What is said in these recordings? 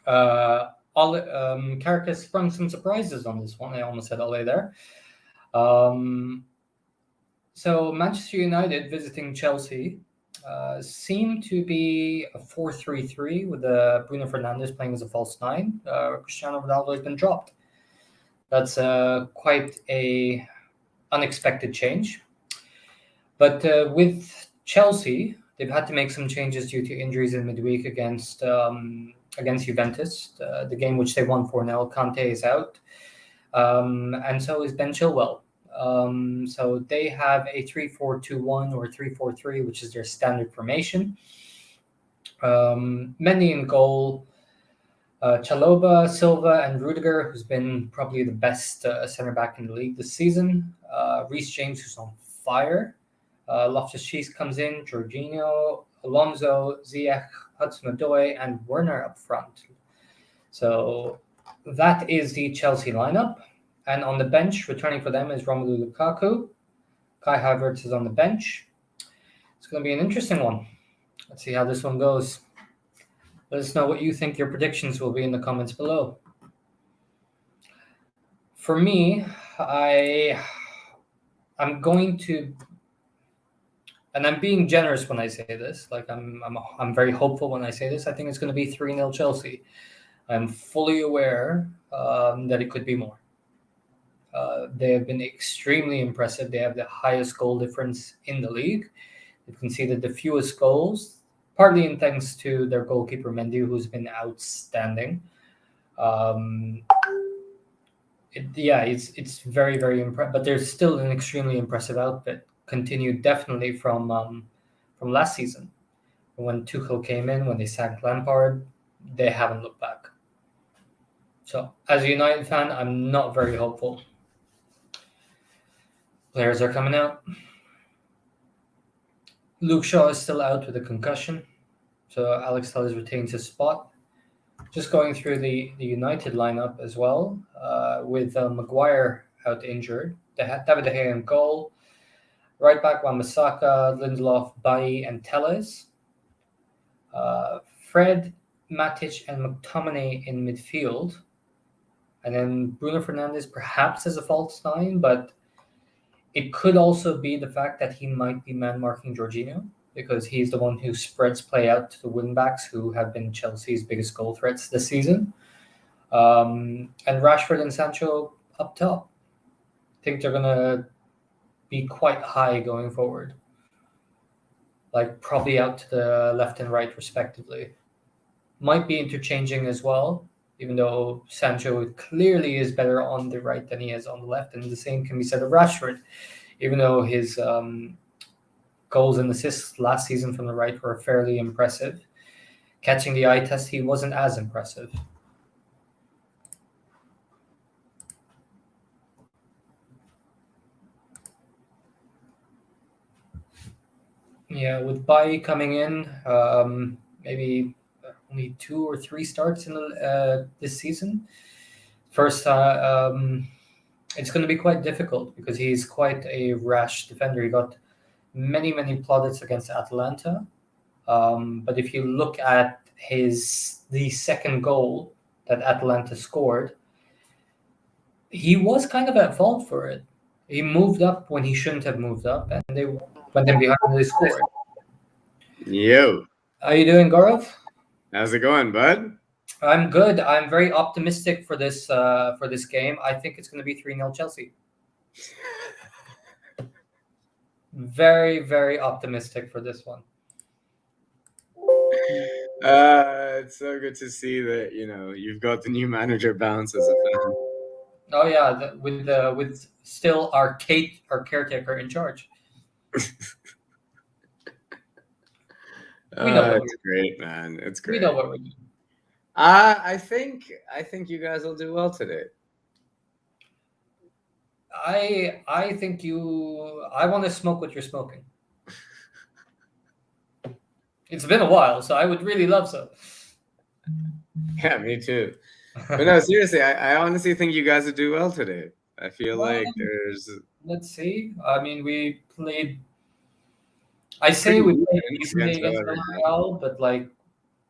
Caracas sprung some surprises on this one. I almost said Ole there. So Manchester United visiting Chelsea seemed to be a 4-3-3 with Bruno Fernandes playing as a false nine. Cristiano Ronaldo has been dropped. That's quite a unexpected change. But with Chelsea, they've had to make some changes due to injuries in midweek against Juventus, the game which they won 4-0. Kante is out, and so is Ben Chilwell. So they have a 3-4-2-1 or 3-4-3, which is their standard formation. Mendy in goal, Chalobah, Silva, and Rudiger, who's been probably the best center back in the league this season. Reece James, who's on fire. Loftus-Cheek comes in, Jorginho, Alonso, Ziyech, Hudson-Odoi, and Werner up front. So that is the Chelsea lineup. And on the bench, returning for them is Romelu Lukaku. Kai Havertz is on the bench. It's going to be an interesting one. Let's see how this one goes. Let us know what you think your predictions will be in the comments below. For me, I'm going to, and I'm being generous when I say this. Like I'm very hopeful when I say this. I think it's going to be 3-0 Chelsea. I'm fully aware that it could be more. They have been extremely impressive. They have the highest goal difference in the league. They've conceded the fewest goals, partly in thanks to their goalkeeper Mendy, who's been outstanding. It's very, very impressive. But there's still an extremely impressive outfit, continued definitely from last season. When Tuchel came in, when they sacked Lampard, they haven't looked back. So, as a United fan, I'm not very hopeful. Players are coming out. Luke Shaw is still out with a concussion, so Alex Telles retains his spot. Just going through the United lineup as well, with Maguire out injured. David De Gea in goal. Right back, Wan-Bissaka, Lindelof, Bailly, and Telles. Fred, Matic, and McTominay in midfield. And then Bruno Fernandes perhaps as a false nine, but it could also be the fact that he might be man-marking Jorginho, because he's the one who spreads play out to the wing-backs who have been Chelsea's biggest goal threats this season. And Rashford and Sancho up top. I think they're going to be quite high going forward. Like probably out to the left and right respectively. Might be interchanging as well, even though Sancho clearly is better on the right than he is on the left. And the same can be said of Rashford, even though his goals and assists last season from the right were fairly impressive. Catching the eye test, he wasn't as impressive. Yeah, with Bailly coming in, maybe only 2 or 3 starts in this season. First, it's going to be quite difficult because he's quite a rash defender. He got many plaudits against Atalanta. But if you look at the second goal that Atalanta scored, he was kind of at fault for it. He moved up when he shouldn't have moved up, and they went in behind and they scored. Yo. How you doing, Gaurav? How's it going, bud? I'm good. I'm very optimistic for this game. I think it's going to be 3-0 Chelsea. Very, very optimistic for this one. It's so good to see that you've got the new manager bounce as a fan. Oh yeah, with still our caretaker in charge. It's great, man. It's great. We know what we're doing. I think you guys will do well today. I think I want to smoke what you're smoking. It's been a while, so I would really love so. Yeah, me too. But no, seriously, I honestly think you guys will do well today. I feel like there's... Let's see. I mean, we played... I say we played decently against Villarreal, but like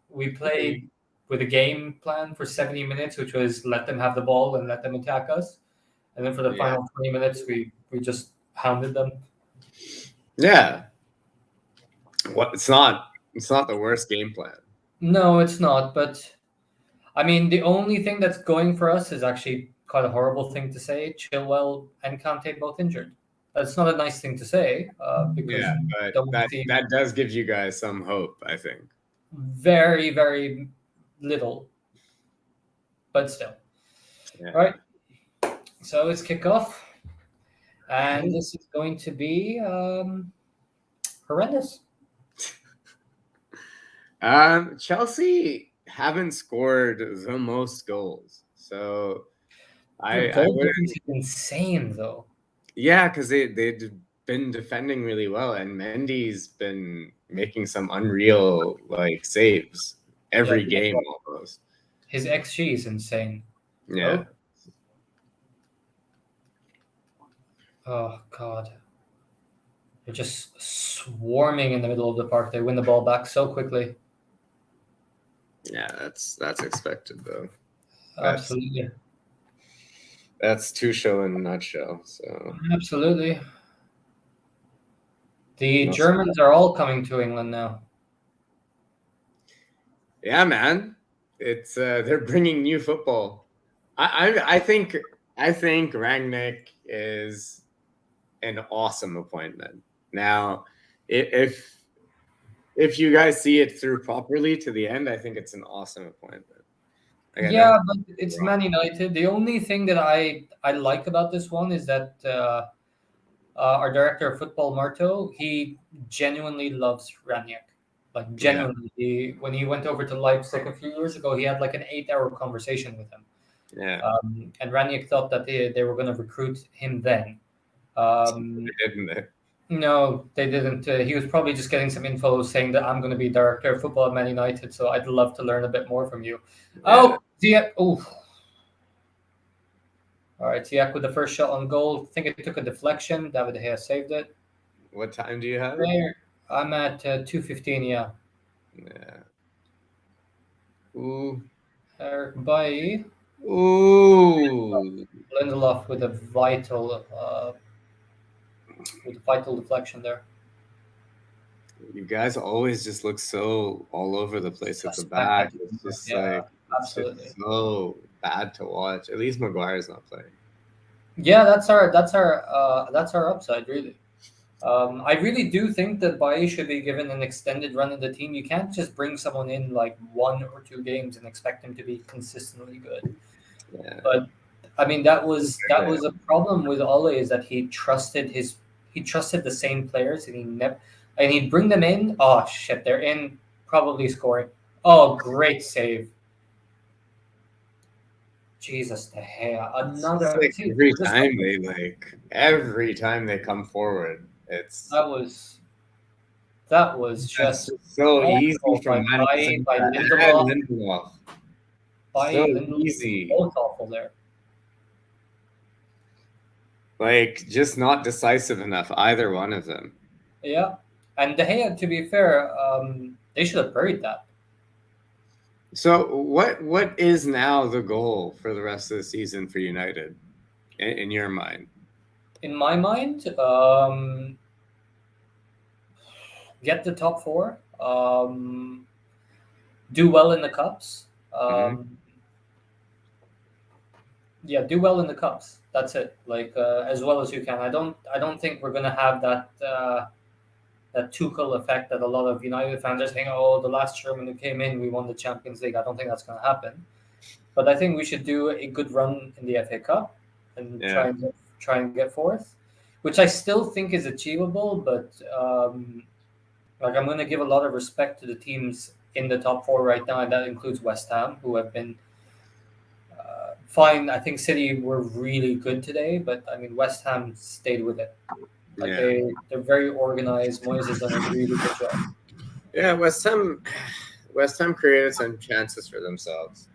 we played with a game plan for 70 minutes, which was let them have the ball and let them attack us. And then for the Yeah. final 20 minutes, we just hounded them. Yeah. It's not the worst game plan. No, it's not. But I mean, the only thing that's going for us is actually quite a horrible thing to say. Chilwell and Kante both injured. That's not a nice thing to say because Yeah, but don't see that does give you guys some hope, I think. very, very little, but still. Yeah. All right. So it's kickoff, and this is going to be horrendous. Chelsea haven't scored the most goals, so Their I goal would. difference is insane, though. Yeah, because they've been defending really well, and Mendy's been making some unreal saves every game almost. His XG is insane. Yeah. Oh God. They're just swarming in the middle of the park. They win the ball back so quickly. Yeah, that's expected though. Absolutely. That's Tuchel in a nutshell. So absolutely. The Germans are all coming to England now. Yeah, man. It's they're bringing new football. I think Rangnick is an awesome appointment. Now, if you guys see it through properly to the end, I think it's an awesome appointment. Yeah, but it's Man United. The only thing that I like about this one is that our director of football, Marto, he genuinely loves Ranić. Like genuinely, when he went over to Leipzig a few years ago, he had like an 8-hour conversation with him. Yeah. And Ranić thought that they were going to recruit him then. Didn't they? No, they didn't. He was probably just getting some info saying that I'm going to be director of football at Man United, so I'd love to learn a bit more from you. Yeah. Oh, Ziyech. Oh. All right, Ziyech with the first shot on goal. I think it took a deflection. David De Gea saved it. What time do you have? There, I'm at 2:15. Yeah. Yeah. Ooh. Eric Bailly. Ooh. Lindelof with a vital deflection there. You guys always just look so all over the place at the back. It's just absolutely it's so bad to watch. At least Maguire's not playing. Yeah, that's our upside, really. I really do think that Bailly should be given an extended run in the team. You can't just bring someone in like 1 or 2 games and expect him to be consistently good. Yeah. But I mean, that was a problem with Ole, is that he trusted the same players, and he'd bring them in. Oh shit, they're in, probably scoring. Oh, great save. Jesus, De Gea, another. Every time they come forward, that was just so easy by Lindelof. So easy. Both awful there. Just not decisive enough, either one of them. Yeah, and De Gea, to be fair, they should have buried that. So what is now the goal for the rest of the season for United, in your mind? In my mind, get the top 4, do well in the cups. Yeah, do well in the cups. That's it. As well as you can. I don't think we're gonna have that Tuchel effect that a lot of United fans are saying. Oh, the last German who came in, we won the Champions League. I don't think that's gonna happen. But I think we should do a good run in the FA Cup and try and get 4th, which I still think is achievable. But I'm going to give a lot of respect to the teams in the top 4 right now, and that includes West Ham, who have been fine. I think City were really good today, but I mean West Ham stayed with it. They're very organized. Moyes has done a really good job. Yeah, West Ham created some chances for themselves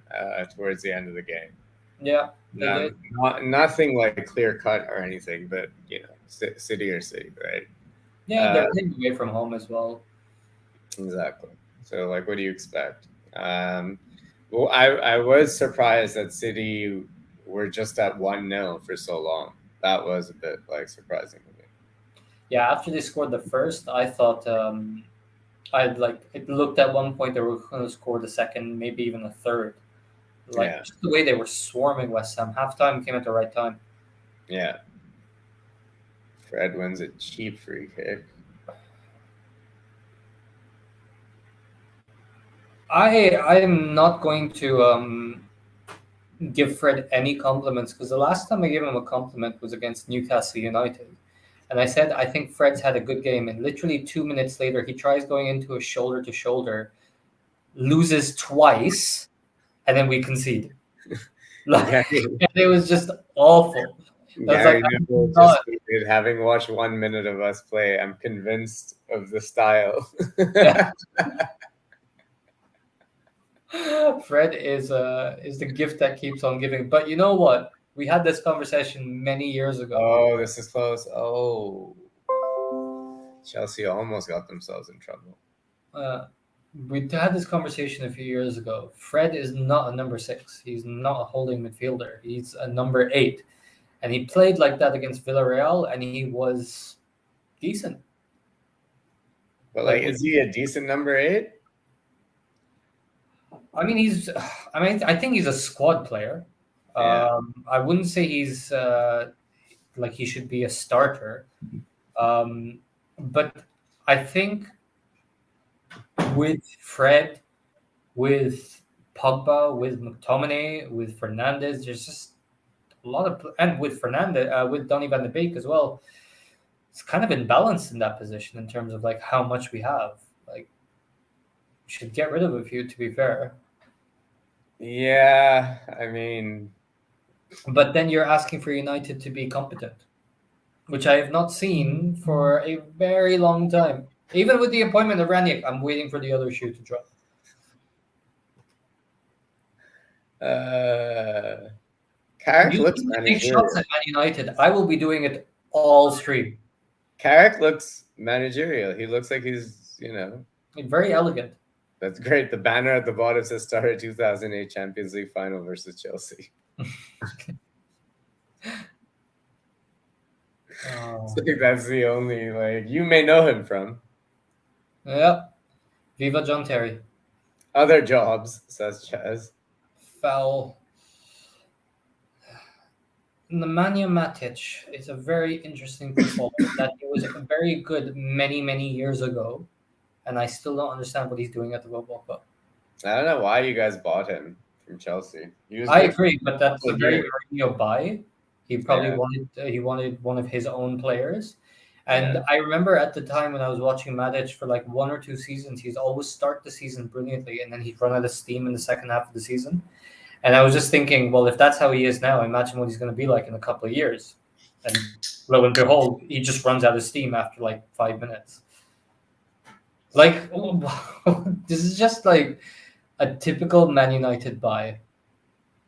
towards the end of the game. Yeah, they did. Nothing like clear cut or anything, but City or City, right? Yeah, they're playing away from home as well. Exactly. So, what do you expect? Well, I was surprised that City were just at 1-0 for so long. That was a bit like surprising to me. Yeah, after they scored the first, I thought I'd like it looked at one point they were going to score the second, maybe even a third. Like Yeah, just the way they were swarming West Ham. Halftime came at the right time. yeah. Fred wins a cheap free kick. I'm not going to give Fred any compliments because the last time I gave him a compliment was against Newcastle United. And I said, I think Fred's had a good game. And literally 2 minutes later, he tries going into a shoulder to shoulder, loses twice, and then we concede. Like, Gary, it was just awful. I was like, Gary Neville I'm just not. tweeted, having watched 1 minute of us play, I'm convinced of the style. Fred is the gift that keeps on giving. But you know what? We had this conversation many years ago. Oh, this is close. Oh, Chelsea almost got themselves in trouble. Uh, we had this conversation a few years ago. Fred is not a number six. He's not a holding midfielder. He's a number eight, and he played like that against Villarreal, and he was decent. But Like, like, is he a decent number 8? I mean, he's. I mean, I think he's a squad player. Yeah. I wouldn't say he's like he should be a starter, but I think with Fred, with Pogba, with McTominay, with Fernandez, there's just a lot of, and with Fernandez, with Donny van de Beek as well. It's kind of imbalanced in that position in terms of like how much we have. Like, we should get rid of a few, to be fair. Yeah, I mean, But then you're asking for United to be competent, which I have not seen for a very long time. Even with the appointment of Ranić, I'm waiting for the other shoe to drop. Carrick You looks need to take managerial. shots at Man United. I will be doing it all stream. Carrick looks managerial. He looks like he's. Very elegant. That's great. The banner at the bottom says started 2008 Champions League final versus Chelsea. I think that's the only, like, you may know him from Yeah. Viva John Terry. other jobs, says Chaz. Foul. Nemanja Matic is a very interesting footballer that he was very good many, many years ago, and I still don't understand what he's doing at the Football Club. I don't know why you guys bought him from Chelsea. He was I good for agree, but that's a couple of very years. Mourinho buy. He probably Yeah. he wanted one of his own players, and Yeah. I remember at the time when I was watching Matic for like 1 or 2 seasons, he'd always start the season brilliantly, and then he'd run out of steam in the second half of the season. And I was just thinking, well, if that's how he is now, imagine what he's going to be like in a couple of years. And lo and behold, he just runs out of steam after like 5 minutes. Like, this is just like a typical Man United buy.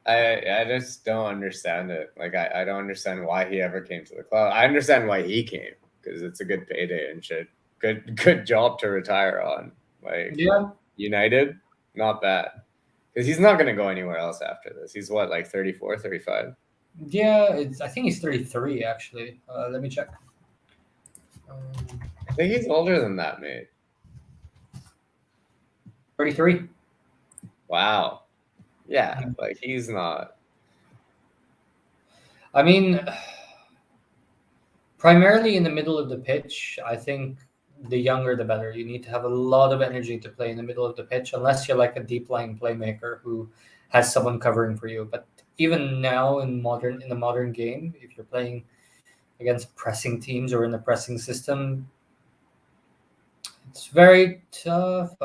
I just don't understand it. Like, I don't understand why he ever came to the club. I understand why he came because it's a good payday and shit. Good job to retire on. Like, Yeah. United, not bad. Because he's not going to go anywhere else after this. He's what, like 34, 35? Yeah, I think he's 33 actually. Let me check. I think he's older than that, mate. 33. Wow. Yeah, like he's not. I mean, primarily in the middle of the pitch, I think the younger the better. You need to have a lot of energy to play in the middle of the pitch, unless you're like a deep lying playmaker who has someone covering for you. But even now in the modern game, if you're playing against pressing teams or in the pressing system, it's very tough.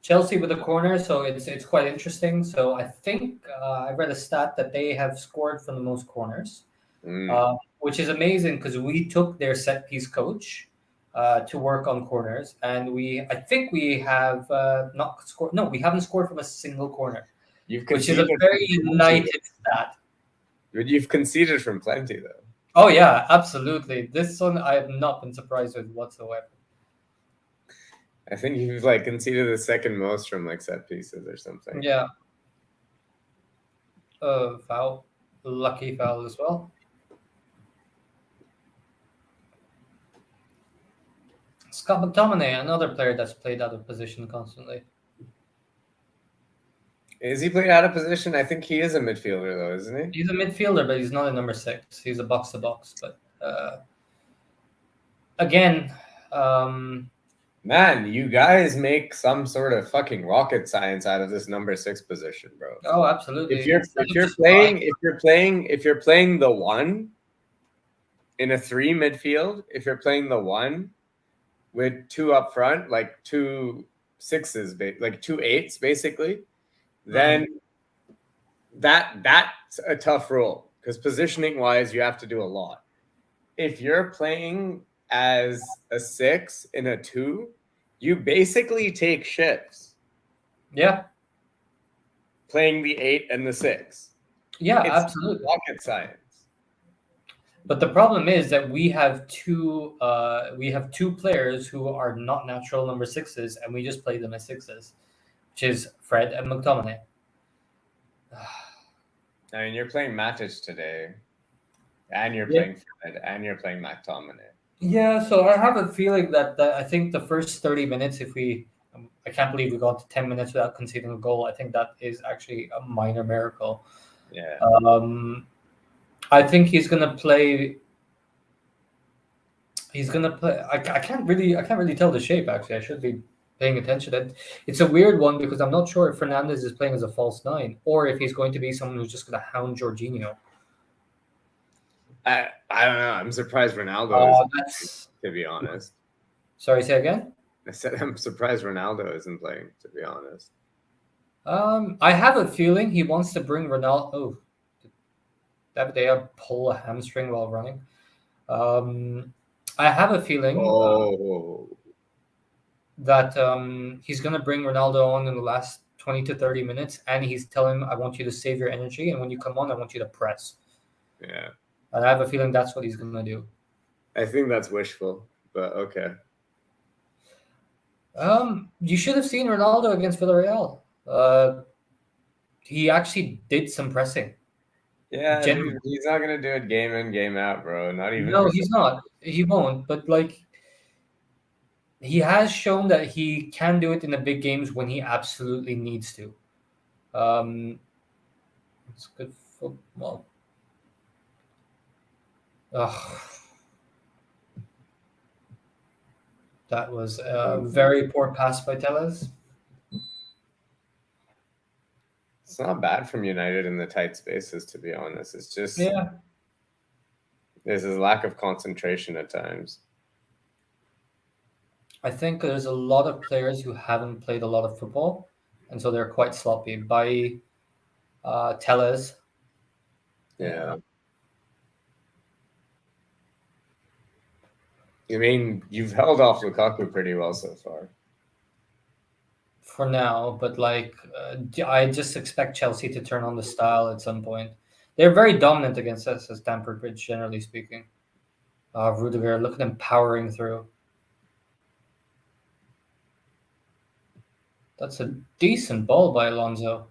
Chelsea with a corner, so it's quite interesting. So I think I read a stat that they have scored from the most corners, which is amazing because we took their set piece coach to work on corners, and I think we have not scored. No, we haven't scored from a single corner, which is a very united stat. But you've conceded from plenty, though. Oh yeah, absolutely. This one I have not been surprised with whatsoever. I think you've like conceded the second most from like set pieces or something. Yeah. Foul. Lucky foul as well. Scott McTominay, another player that's played out of position constantly. Is he played out of position? I think he is a midfielder though, isn't he? He's a midfielder, but he's not a number 6. He's a box to box. But again, Man, you guys make some sort of fucking rocket science out of this number 6 position, bro. oh, absolutely. If you're playing the 1 in a 3 midfield, if you're playing the 1 with 2 up front, like 2 6s, like 2 8s basically, then that's a tough role because positioning wise you have to do a lot. If you're playing as a 6 in a 2, you basically take shifts. Yeah. Playing the 8 and the 6. Yeah, It's absolutely. rocket science. But the problem is that we have two players who are not natural number 6s, and we just play them as 6s, which is Fred and McTominay. I mean, you're playing Matic today, and you're playing Fred, and you're playing McTominay. Yeah, so I have a feeling that I think the first 30 minutes, if we, I can't believe we got to 10 minutes without conceding a goal. I think that is actually a minor miracle. Yeah. I think he's gonna play. He's gonna play. I can't really tell the shape. Actually, I should be paying attention. And it's a weird one because I'm not sure if Fernandez is playing as a false 9 or if he's going to be someone who's just gonna hound Jorginho. I don't know. I'm surprised Ronaldo is, to be honest. Sorry, say again? I said I'm surprised Ronaldo isn't playing, to be honest. I have a feeling he wants to bring Ronaldo. Oh, did David De Gea pull a hamstring while running? I have a feeling that he's going to bring Ronaldo on in the last 20 to 30 minutes, and he's telling him, I want you to save your energy, and when you come on, I want you to press. Yeah. And I have a feeling that's what he's going to do. I think that's wishful, but okay. You should have seen Ronaldo against Villarreal. He actually did some pressing. Yeah, dude, he's not going to do it game in, game out, bro. Not even. No, he's not. He won't. But, like, he has shown that he can do it in the big games when he absolutely needs to. It's good football. That was a very poor pass by Tellez. It's not bad from United in the tight spaces, to be honest. It's just there's a lack of concentration at times. I think there's a lot of players who haven't played a lot of football, and so they're quite sloppy. By Tellez. Yeah. I mean, you've held off Lukaku pretty well so far. For now, but like I just expect Chelsea to turn on the style at some point. They're very dominant against us as Stamford Bridge, generally speaking. Rudiger, look at them powering through. That's a decent ball by Alonso.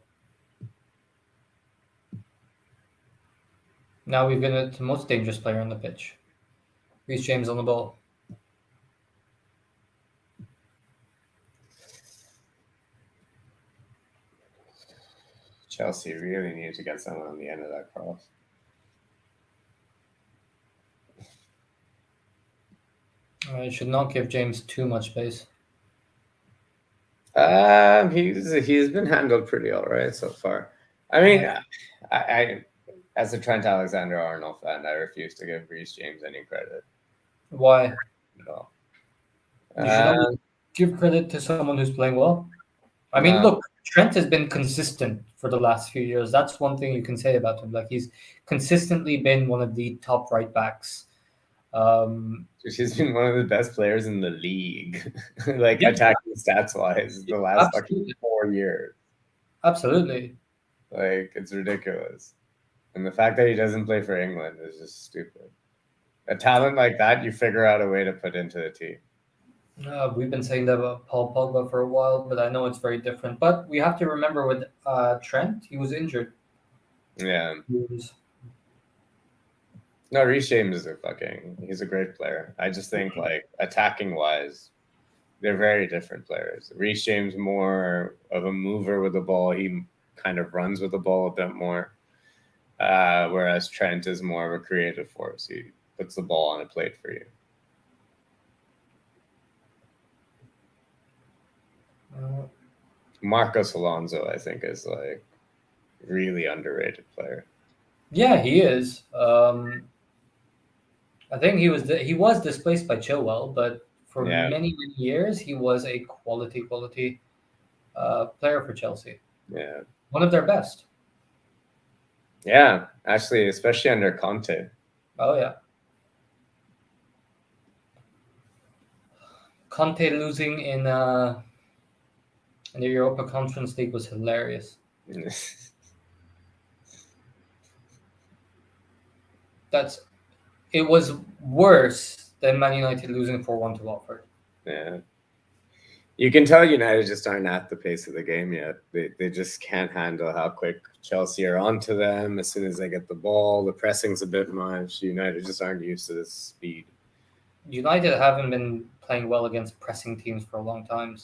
Now we've got the most dangerous player on the pitch. Reece James on the ball. Chelsea really need to get someone on the end of that cross. I should not give James too much space. He's been handled pretty all right so far. I mean, I as a Trent Alexander-Arnold fan, I refuse to give Reece James any credit. Why? No. You should give credit to someone who's playing well. I mean, look, Trent has been consistent for the last few years. That's one thing you can say about him. Like, he's consistently been one of the top right backs. He's been one of the best players in the league, like attacking stats-wise, the last fucking 4 years. Absolutely. Like, it's ridiculous. And the fact that he doesn't play for England is just stupid. A talent like that, you figure out a way to put into the team. We've been saying that about Paul Pogba for a while, but I know it's very different. But we have to remember with Trent, he was injured. Yeah. He was- No, Reece James is he's a great player. I just think like attacking wise, they're very different players. Reece James more of a mover with the ball. He kind of runs with the ball a bit more. Whereas Trent is more of a creative force. He puts the ball on a plate for you. Marcos Alonso, I think, is like really underrated player. yeah, he is. I think he was displaced by Chilwell, but for Yeah, many years he was a quality player for Chelsea. yeah, One of their best. yeah. Actually, especially under Conte. Oh yeah. Conte losing in the Europa Conference League was hilarious. That's it was worse than Man United losing 4-1 to Watford. Yeah. You can tell United just aren't at the pace of the game yet. They just can't handle how quick Chelsea are onto them as soon as they get the ball. The pressing's a bit much. United just aren't used to this speed. United haven't been playing well against pressing teams for a long time.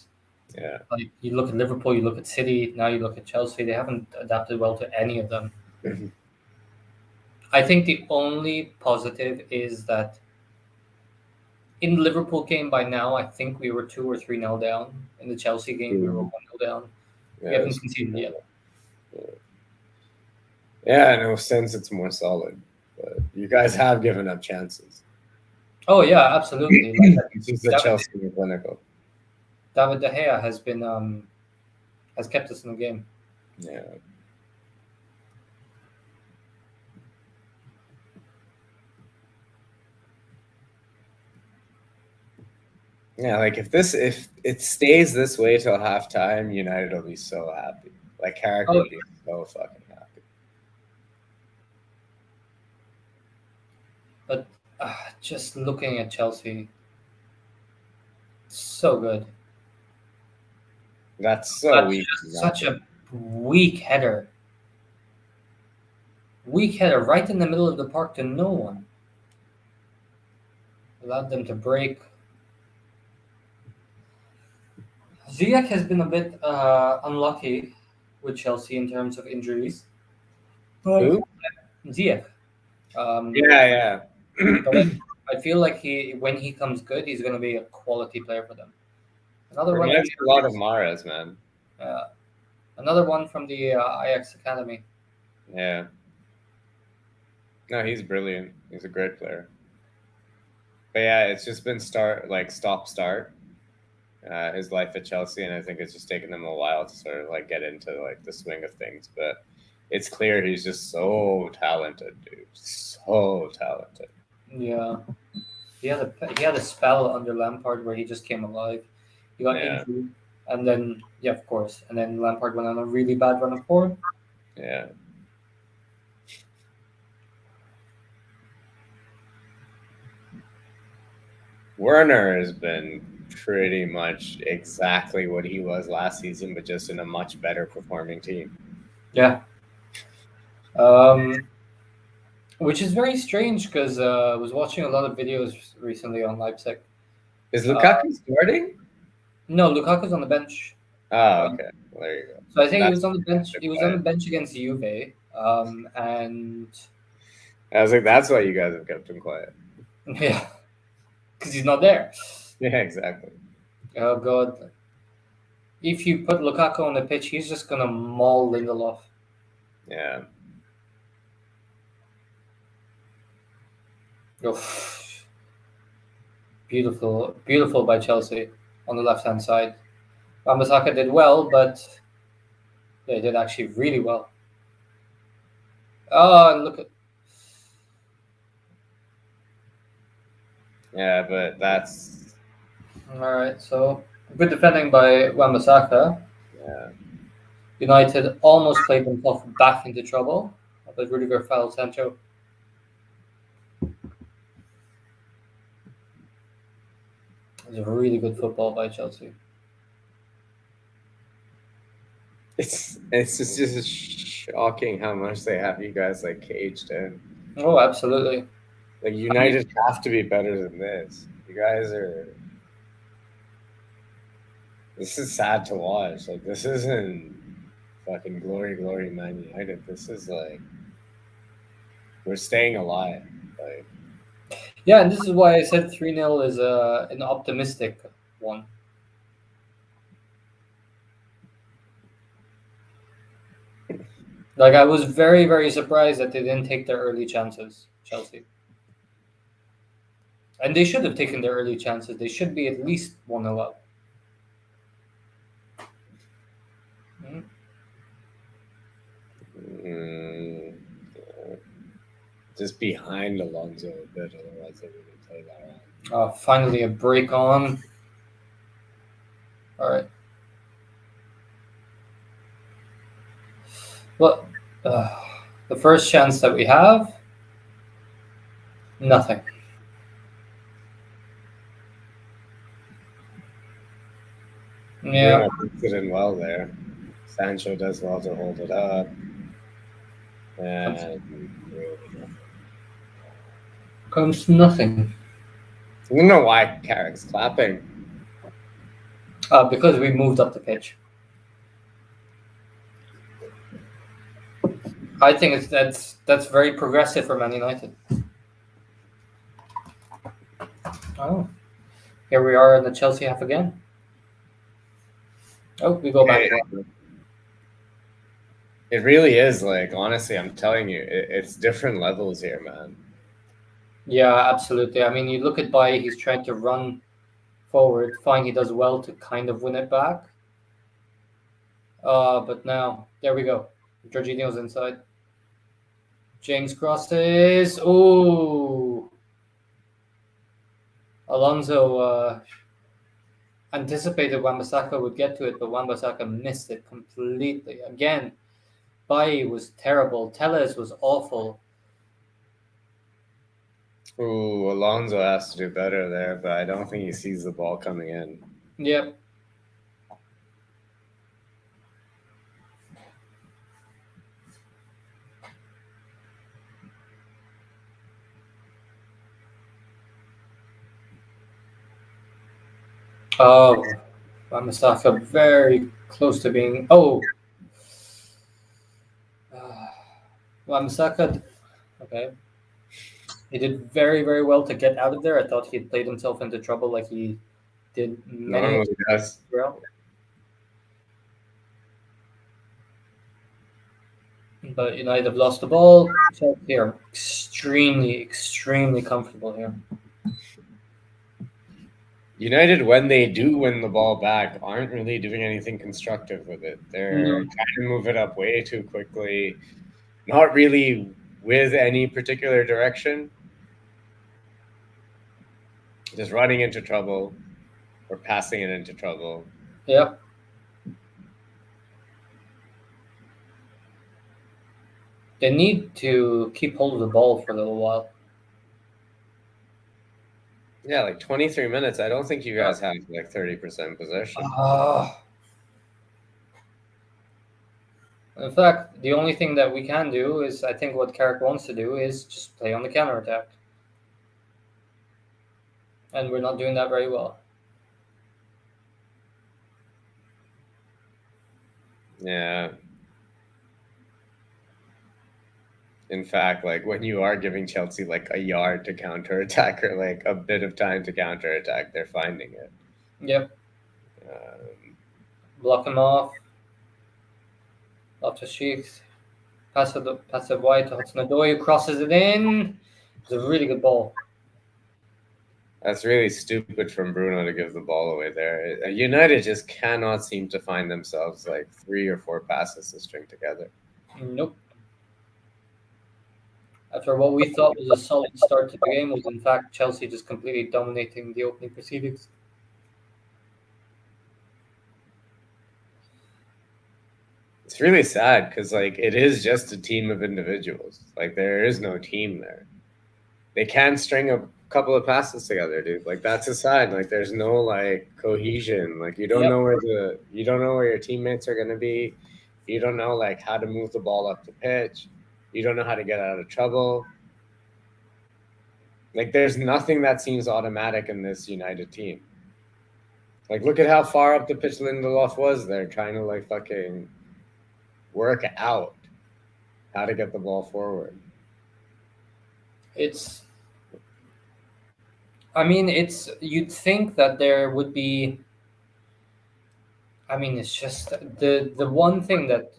Yeah. Like you look at Liverpool, you look at City, now you look at Chelsea. They haven't adapted well to any of them. I think the only positive is that in the Liverpool game by now, I think we were 2 or 3-0 down. In the Chelsea game, we were 1-0 down. We Yeah, haven't conceded yet. yeah, no sense it's more solid. But you guys have given up chances. Oh yeah, absolutely. It's just that Chelsea are clinical. David De Gea has kept us in the game. Yeah. Yeah, like if it stays this way till halftime, United will be so happy. Like Carrick will be so fucking happy. But just looking at Chelsea, so good. That's so weak. Such a weak header. Weak header right in the middle of the park to no one. Allowed them to break. Ziyech has been a bit unlucky with Chelsea in terms of injuries. Who? Ziyech. Yeah. But I feel like when he comes good, he's going to be a quality player for them. Another one. Reminds me a lot of Mahrez, man. Another one from the Ajax Academy. Yeah. No, he's brilliant. He's a great player. But yeah, it's just been stop start. His life at Chelsea, and I think it's just taken him a while to sort of like get into like the swing of things. But it's clear he's just so talented, dude. So talented. Yeah, he had a spell under Lampard where he just came alive. He got injured, and then of course, and then Lampard went on a really bad run of form. Yeah. Werner has been pretty much exactly what he was last season, but just in a much better performing team. Yeah. Which is very strange because I was watching a lot of videos recently on Leipzig. Is Lukaku starting? No, Lukaku's on the bench. Oh, okay. Well, there you go. So I think he was on the bench. He was on the bench against Juve, and I was like, that's why you guys have kept him quiet. Yeah, because he's not there. Yeah, exactly. Oh god! If you put Lukaku on the pitch, he's just gonna maul Lindelof. Yeah. Oof. Beautiful, beautiful by Chelsea on the left-hand side. Wan-Bissaka did well, but they did actually really well. Oh, look at. Yeah, but that's All right. So good defending by Wan-Bissaka. Yeah. United almost played themselves back into trouble, but Rudiger fouled Sancho. It was a really good football by Chelsea. It's just shocking how much they have you guys like caged in. Oh, absolutely. Like I mean, United have to be better than this. You guys are. This is sad to watch. Like this isn't fucking glory Man United. This is like we're staying alive. Like yeah, and this is why I said 3-0 is an optimistic one. Like, I was very, very surprised that they didn't take their early chances, Chelsea. And they should have taken their early chances. They should be at least 1-0 up. Mhm. mm, just behind Alonso a bit, otherwise they wouldn't play that out. Finally, a break on. All right. Well, the first chance that we have, nothing. Yeah, Bruno puts it in well there. Sancho does well to hold it up. And really nothing. comes nothing. I don't know why Carrick's clapping. Because we moved up the pitch. I think that's very progressive for Man United. Oh, here we are in the Chelsea half again. Oh, we go back. It really is like honestly, I'm telling you, it's different levels here, man. Yeah, absolutely. I mean, you look at Baye, he's trying to run forward. Fine, he does well to kind of win it back. But now, there we go. Jorginho's inside. James crosses. Ooh. Alonso anticipated Wan-Bissaka would get to it, but Wan-Bissaka missed it completely. Again, Baye was terrible. Telles was awful. Ooh, Alonso has to do better there, but I don't think he sees the ball coming in. Yep. Oh, Wan-Bissaka very close to being. Oh, Wan-Bissaka. Okay, he did very very well to get out of there. I thought he had played himself into trouble like he did many. Normally does. But United have lost the ball. Chelsea are extremely extremely comfortable here. United, when they do win the ball back, aren't really doing anything constructive with it. They're trying to move it up way too quickly, not really with any particular direction. Just running into trouble or passing it into trouble. Yep. They need to keep hold of the ball for a little while. Yeah, like 23 minutes. I don't think you guys have like 30% possession. In fact, the only thing that we can do is, I think what Carrick wants to do is just play on the counter attack. And we're not doing that very well. Yeah. In fact, like when you are giving Chelsea like a yard to counterattack or like a bit of time to counterattack, they're finding it. Yep. Block him off. Loftus Cheek. Pass it wide to Hudson-Odoi, who crosses it in. It's a really good ball. That's really stupid from Bruno to give the ball away there. United just cannot seem to find themselves like 3 or 4 passes to string together. Nope. After what we thought was a solid start to the game, was in fact Chelsea just completely dominating the opening proceedings. It's really sad because like it is just a team of individuals. Like there is no team there. they can't string a couple of passes together, dude. Like that's a sign. Like there's no like cohesion. Like you don't Yep. know where your teammates are gonna be. You don't know like how to move the ball up the pitch. You don't know how to get out of trouble. Like there's nothing that seems automatic in this United team. Like look at how far up the pitch Lindelof was there, trying to like fucking work out how to get the ball forward. You'd think that there would be. I mean, it's just the one thing that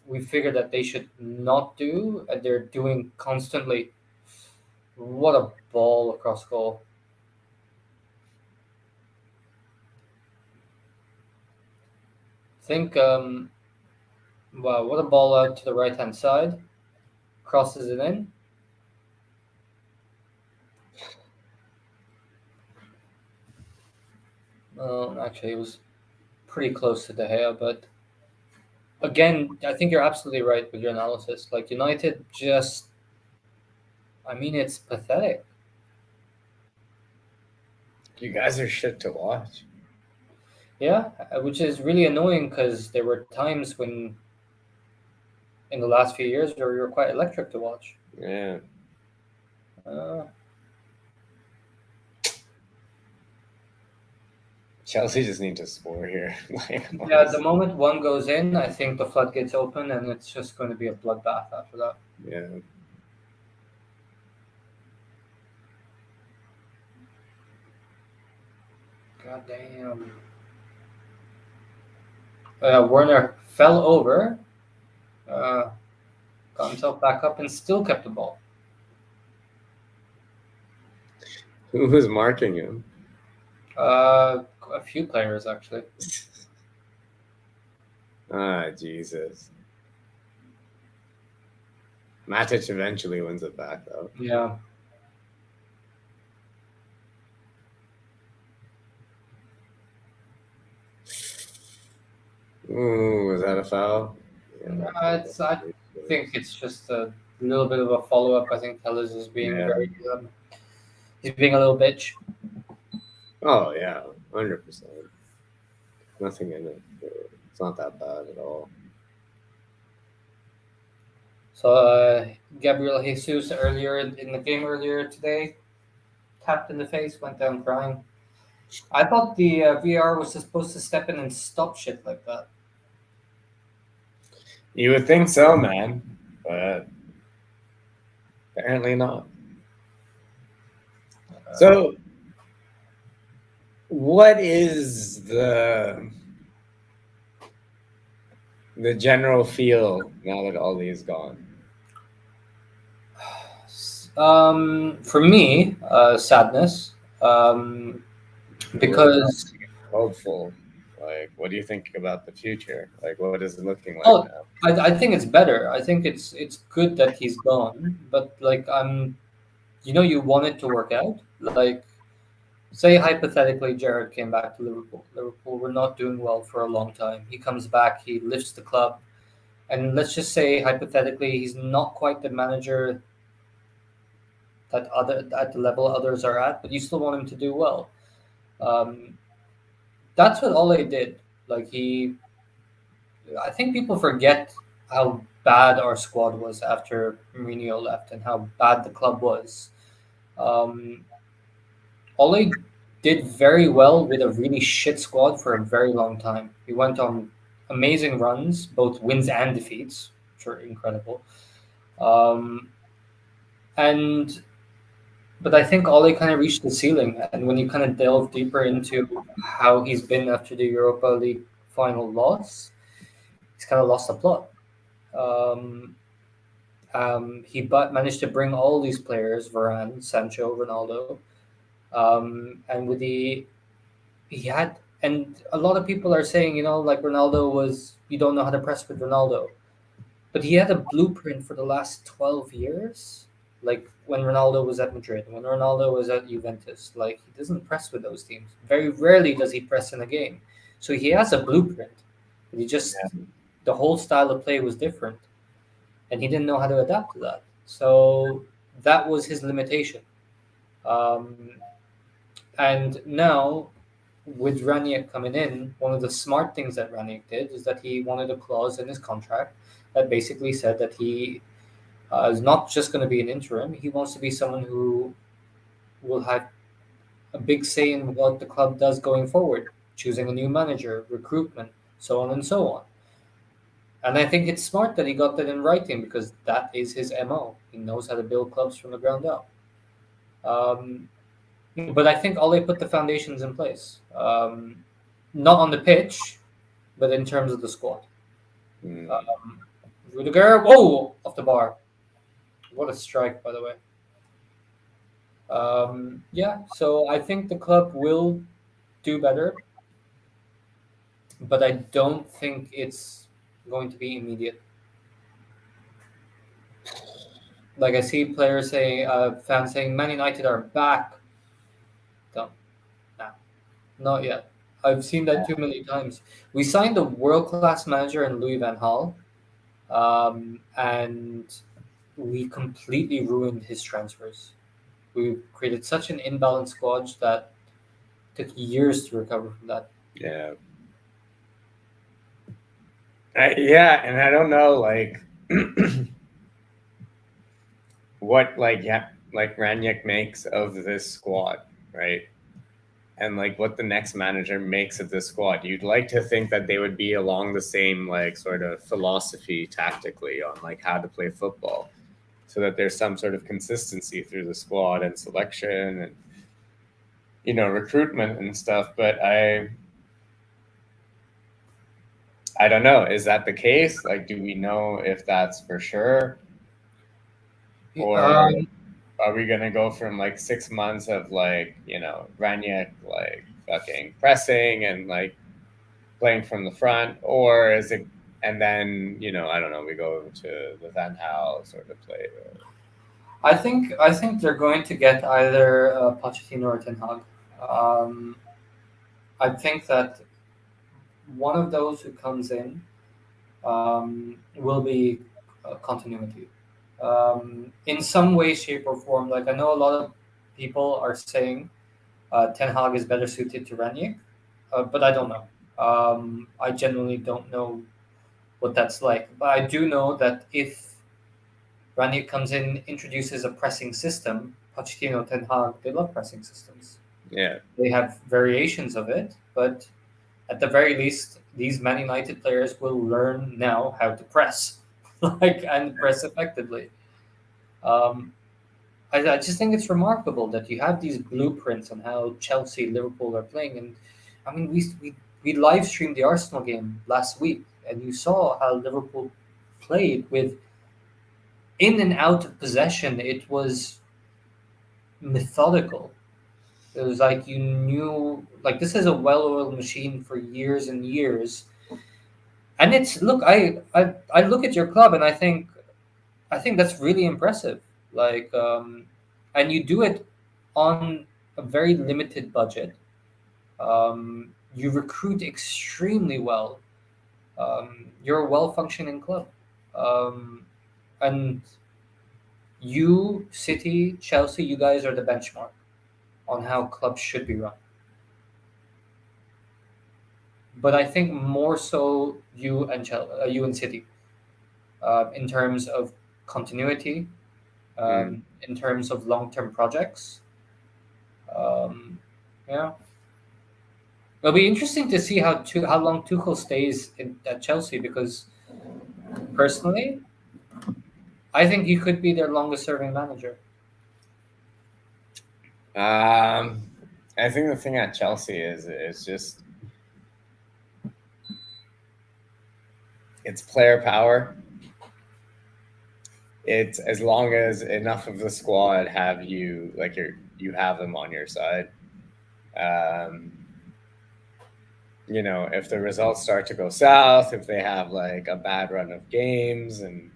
we figured that they should not do, and they're doing constantly. What a ball across goal! Think, wow, what a ball out to the right hand side, crosses it in. Actually, it was pretty close to De Gea, but again, I think you're absolutely right with your analysis. Like United, just, I mean, it's pathetic. You guys are shit to watch. Yeah, which is really annoying because there were times when, in the last few years, where you were quite electric to watch. Yeah. Uh, Chelsea just need to score here. Like, yeah, the moment one goes in, I think the floodgates open, and it's just going to be a bloodbath after that. Yeah. God damn. Werner fell over, got himself back up, and still kept the ball. Who was marking him? A few players, actually. Ah, Jesus. Matic eventually wins it back, though. Yeah. Ooh, was that a foul? Yeah. I think it's just a little bit of a follow up. I think Tellers is being very. He's being a little bitch. Oh, yeah, 100%. Nothing in it. It's not that bad at all. So, Gabriel Jesus earlier in the game earlier today, tapped in the face, went down crying. I thought the VR was supposed to step in and stop shit like that. You would think so, man, but apparently not. So, what is the general feel now that Ollie is gone? For me, sadness. Because hopeful. Like, what do you think about the future? Like, what is it looking like now? I think it's better. I think it's good that he's gone, but like you want it to work out. Like, say hypothetically, Jared came back to Liverpool. Liverpool were not doing well for a long time. He comes back, he lifts the club, and let's just say hypothetically, he's not quite the manager that at the level others are at, but you still want him to do well. That's what Ole did. Like I think people forget how bad our squad was after Mourinho left and how bad the club was. Ole did very well with a really shit squad for a very long time. He went on amazing runs, both wins and defeats, which are incredible. But I think Ole kind of reached the ceiling, and when you kind of delve deeper into how he's been after the Europa League final loss, he's kind of lost the plot. He managed to bring all these players: Varane, Sancho, Ronaldo, and with he had, and a lot of people are saying, like Ronaldo was, you don't know how to press with Ronaldo, but he had a blueprint for the last 12 years. Like when Ronaldo was at Madrid, when Ronaldo was at Juventus, like he doesn't press with those teams. Very rarely does he press in a game. So he has a blueprint, but the whole style of play was different, and he didn't know how to adapt to that. So that was his limitation. Um, and now, with Ranić coming in, one of the smart things that Ranić did is that he wanted a clause in his contract that basically said that he is not just going to be an interim. He wants to be someone who will have a big say in what the club does going forward, choosing a new manager, recruitment, so on and so on. And I think it's smart that he got that in writing because that is his MO. He knows how to build clubs from the ground up. Um, but I think Ole put the foundations in place. Not on the pitch, but in terms of the squad. Um, Rudiger, whoa, off the bar. What a strike, by the way. Yeah, so I think the club will do better, but I don't think it's going to be immediate. Like I see players say, fans saying, "Man United are back." Don't, nah, not yet. I've seen that too many times. We signed a world class manager in Louis Van Gaal, and we completely ruined his transfers. We created such an imbalanced squad that took years to recover from that. Yeah. Yeah, and I don't know, like, what, like, yeah, like Ranić makes of this squad, right? And like what the next manager makes of this squad. You'd like to think that they would be along the same like sort of philosophy tactically on like how to play football, so that there's some sort of consistency through the squad and selection and recruitment and stuff. But I don't know. Is that the case? Like, do we know if that's for sure? Or Um, are we gonna go from like 6 months of like, Ranić like fucking pressing and like playing from the front, or is it, and then, I don't know, we go to the Van Hal sort of play? I think they're going to get either Pochettino or Ten Hag. Um, I think that one of those who comes in will be continuity. In some way, shape, or form. Like I know a lot of people are saying Ten Hag is better suited to Ranić, but I don't know. I genuinely don't know what that's like. But I do know that if Ranić comes in, introduces a pressing system, Pochettino, Ten Hag, they love pressing systems. Yeah, They have variations of it, but at the very least, these Man United players will learn now how to press, and press effectively. Um, I just think it's remarkable that you have these blueprints on how Chelsea, Liverpool are playing, and I mean we live streamed the Arsenal game last week, and you saw how Liverpool played with in and out of possession. It was methodical. It was like you knew, like this is a well-oiled machine for years and years. And it's look, I look at your club and I think that's really impressive. Like, and you do it on a very limited budget. You recruit extremely well. You're a well-functioning club, um, and you, City, Chelsea, you guys are the benchmark on how clubs should be run. But I think more so you and City, in terms of continuity, mm. in terms of long-term projects. Um, yeah, it'll be interesting to see how long Tuchel stays at Chelsea because personally, I think he could be their longest-serving manager. I think the thing at Chelsea is just it's player power. It's as long as enough of the squad have you like you have them on your side. Um, if the results start to go south, if they have like a bad run of games, and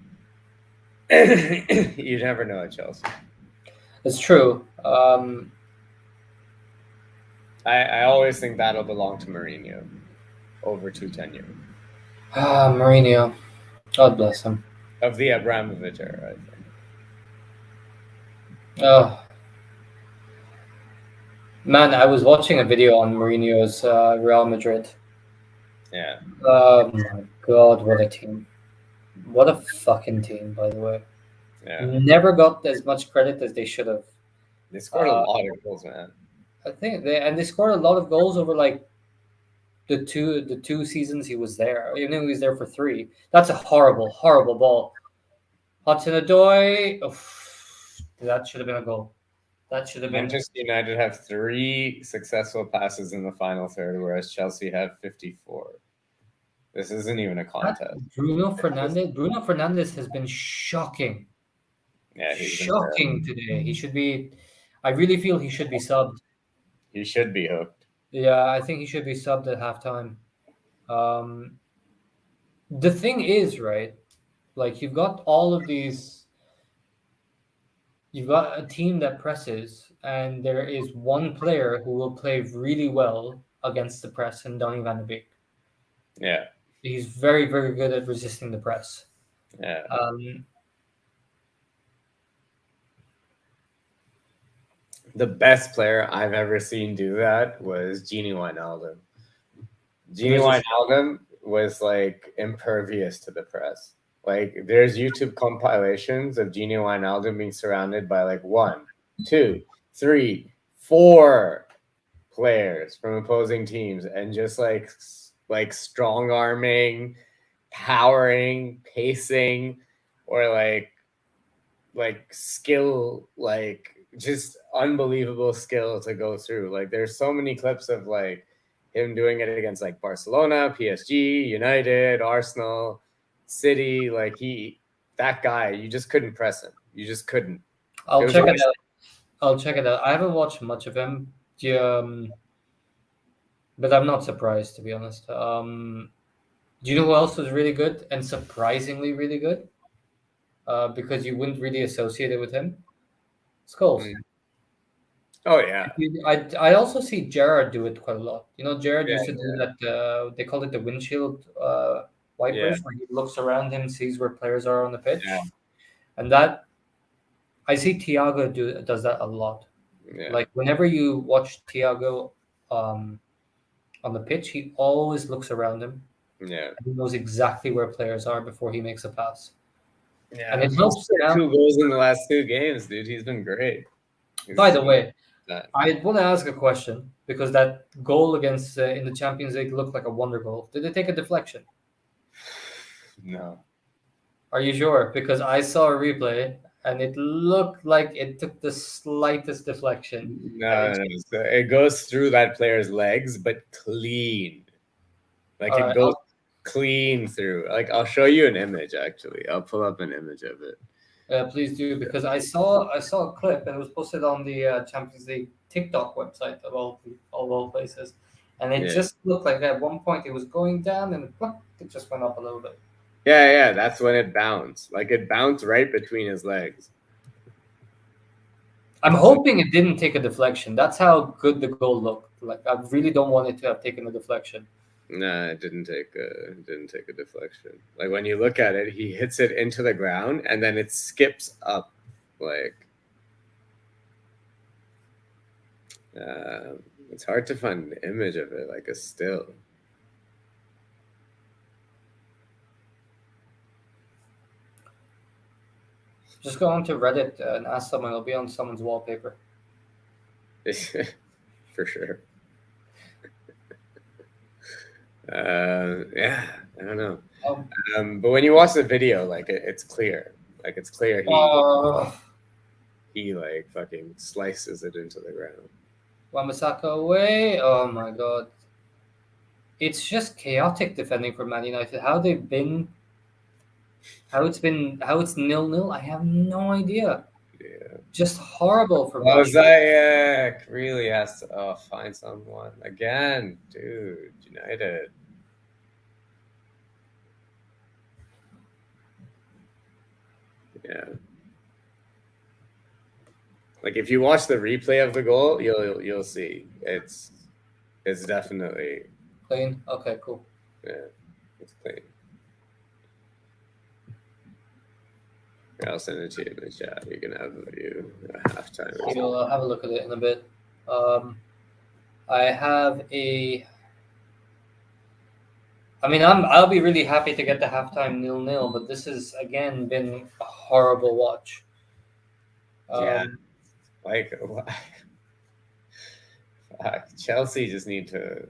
you never know at Chelsea. It's true. I always think that'll belong to Mourinho over to tenure Mourinho, God bless him. of the Abramovich era, I think. Oh man, I was watching a video on Mourinho's Real Madrid. Yeah, Oh my god, what a team! What a fucking team, by the way. yeah. Never got as much credit as they should have. They scored a Uh, lot of goals, man. I think they scored a lot of goals over like the two seasons he was there. Even though he was there for three. That's a horrible ball. Hudson Odoi, that should have been a goal. That should have been. Manchester United have 3 successful passes in the final third, whereas Chelsea have 54. This isn't even a contest. Bruno Fernandez has been shocking. Yeah, he's been terrible. Shocking today. He should be. I really feel he should be subbed. He should be hooked. Yeah, I think he should be subbed at halftime. Um, the thing is, right? Like you've got all of these. You've got a team that presses, and there is one player who will play really well against the press, and Donny van de Beek. Yeah, He's very good at resisting the press. yeah. Um, The best player I've ever seen do that was Gini Wijnaldum. Gini Wijnaldum was like impervious to the press. Like there's YouTube compilations of Gini Wijnaldum being surrounded by like 1, 2, 3, 4 players from opposing teams and just like strong arming, powering, pacing, or like skill, like just unbelievable skill to go through. Like there's so many clips of like him doing it against like Barcelona, PSG, United, Arsenal, City. Like that guy, you just couldn't press him. You just couldn't. I'll It was check it always, out. I'll check it out. I haven't watched much of him, but I'm not surprised to be honest. Do you know who else was really good and surprisingly really good? Because you wouldn't really associate it with him. Scholes. oh yeah, I also see Gerard do it quite a lot. You know, Gerard yeah, used to do that. They called it the windshield yeah, wipers, where he looks around him, sees where players are on the pitch, yeah, and that I see Thiago does that a lot. yeah, Like whenever you watch Thiago um, on the pitch, he always looks around him. yeah. And he knows exactly where players are before he makes a pass, and Yeah, it he's helps scored now. 2 goals in the last 2 games, dude. He's been great. By the way, That. I want to ask a question because that goal against in the Champions League looked like a wonder goal. Did they take a deflection? No. Are you sure? Because I saw a replay and it looked like it took the slightest deflection. No, no. So it goes through that player's legs, but clean. Like All it right, goes clean through. Like I'll show you an image. Actually, I'll pull up an image of it. please do because I saw a clip and it was posted on the Champions League TikTok website of all places, and it Yeah. just looked like at one point it was going down and it just went up a little bit. Yeah. That's when it bounced. Like it bounced right between his legs. I'm hoping it didn't take a deflection. That's how good the goal looked. Like I really don't want it to have taken a deflection. Nah, it didn't take a deflection. Like when you look at it, he hits it into the ground and then it skips up. Like it's hard to find an image of it, like a still. Just go onto Reddit and ask someone. It'll be on someone's wallpaper. For sure. Yeah, I don't know. But when you watch the video, like it's clear. Like it's clear he like fucking slices it into the ground. Wan-Bissaka away. Oh my god. It's just chaotic defending for Man United. How it's been, how it's 0-0. I have no idea. Yeah. Just horrible from Mosaic really has to find someone again, dude. United. Yeah. Like if you watch the replay of the goal, you'll see it's definitely clean. Okay, cool. Yeah, it's clean. I'll send it to you in the chat. You can have you halftime. You'll have a look at it in a bit. I have a. I mean, I'll be really happy to get the halftime 0-0, but this has again been a horrible watch. Yeah, like Chelsea just need to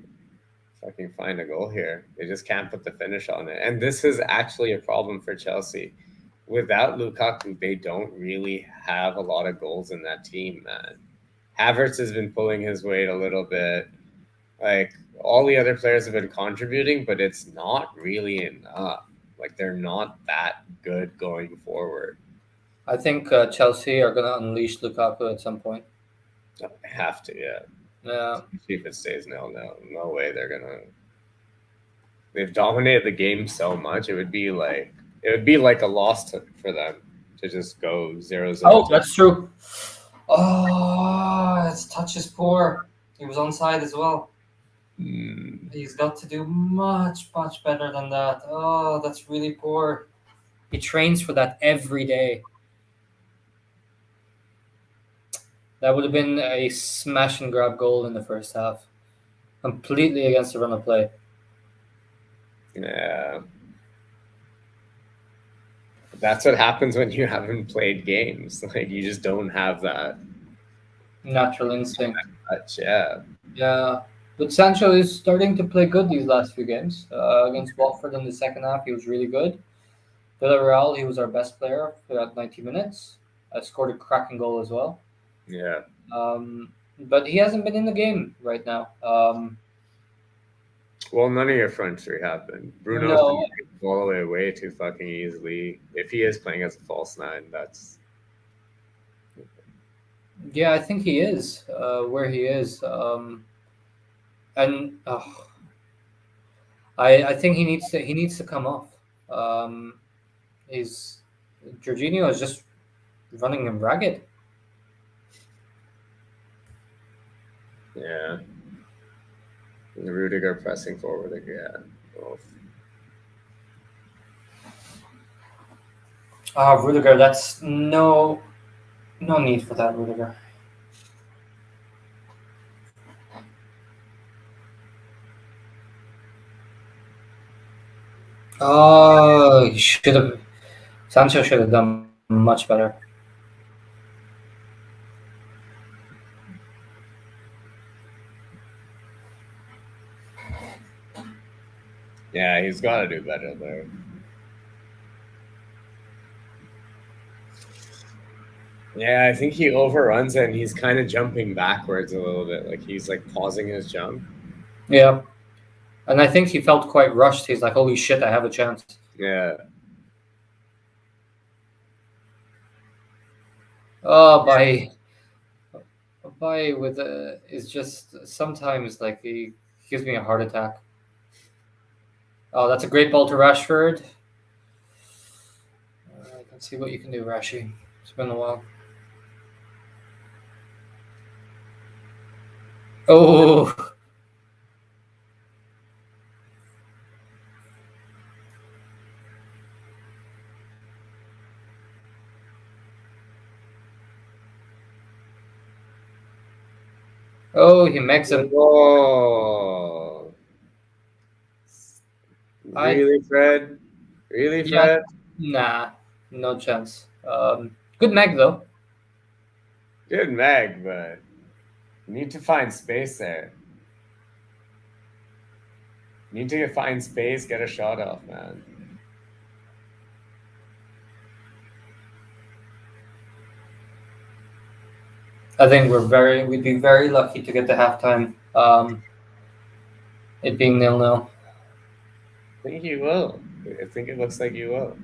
fucking find a goal here. They just can't put the finish on it, and this is actually a problem for Chelsea. Without Lukaku, they don't really have a lot of goals in that team, man. Havertz has been pulling his weight a little bit. Like all the other players have been contributing, but it's not really enough. Like they're not that good going forward. I think Chelsea are going to unleash Lukaku at some point. They have to, yeah. Yeah. If it stays 0-0, no way they're gonna. They've dominated the game so much. It would be like a loss for them to just go 0-0. Oh, that's true. Oh, his touch is poor. He was onside as well. He's got to do much better than that. Oh, that's really poor. He trains for that every day. That would have been a smash and grab goal in the first half. Completely against the run of play. Yeah. That's what happens when you haven't played games. Like you just don't have that natural instinct. Touch, yeah. Yeah. But Sancho is starting to play good these last few games. Against Watford in the second half, he was really good. Villarreal, he was our best player throughout 90 minutes. Scored a cracking goal as well. Yeah. But he hasn't been in the game right now. Well, none of your front three have been. Bruno's been getting the ball away way too fucking easily. If he is playing as a false nine, that's. Yeah, I think he is where he is. And I think he needs to come off. Jorginho is just running him ragged. Yeah. And Rudiger pressing forward again. Rudiger, that's no need for that, Rudiger. Oh, Sancho should have done much better. Yeah, he's got to do better there. Yeah, I think he overruns it and he's kind of jumping backwards a little bit. Like he's like pausing his jump. Yeah. And I think he felt quite rushed. He's like, holy shit, I have a chance. Yeah. Oh, with is just sometimes like he gives me a heart attack. Oh, that's a great ball to Rashford. Let's see what you can do, Rashi. It's been a while. Oh. Oh, he makes him. Oh. Really, Fred? Really, Fred? Nah, no chance. Good Meg, though. Good Meg, but you need to find space there. You need to find space, get a shot off, man. I think we'd be very lucky to get to halftime. It being 0-0. I think you will. I think it looks like you will.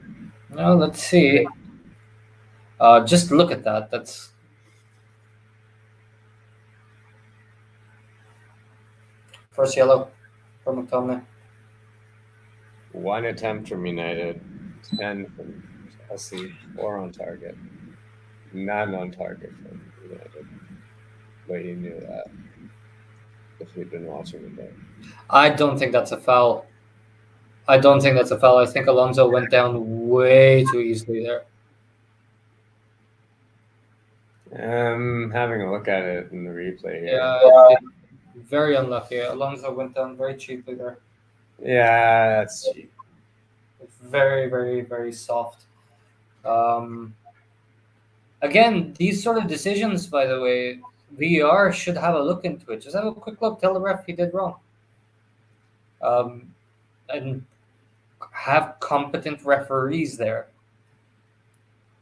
Well, let's see. Just look at that. That's first yellow for McTominay. 1 attempt from United, 10 from Chelsea, 4 on target. None on target from United. But you knew that if you'd been watching the game. I don't think that's a foul. I think Alonso went down way too easily there. I'm having a look at it in the replay here. Yeah, very unlucky. Alonso went down very cheaply there. Yeah, that's cheap. Very, very, very soft. Um, Again, these sort of decisions, by the way, VR should have a look into it. Just have a quick look. Tell the ref he did wrong. And have competent referees there.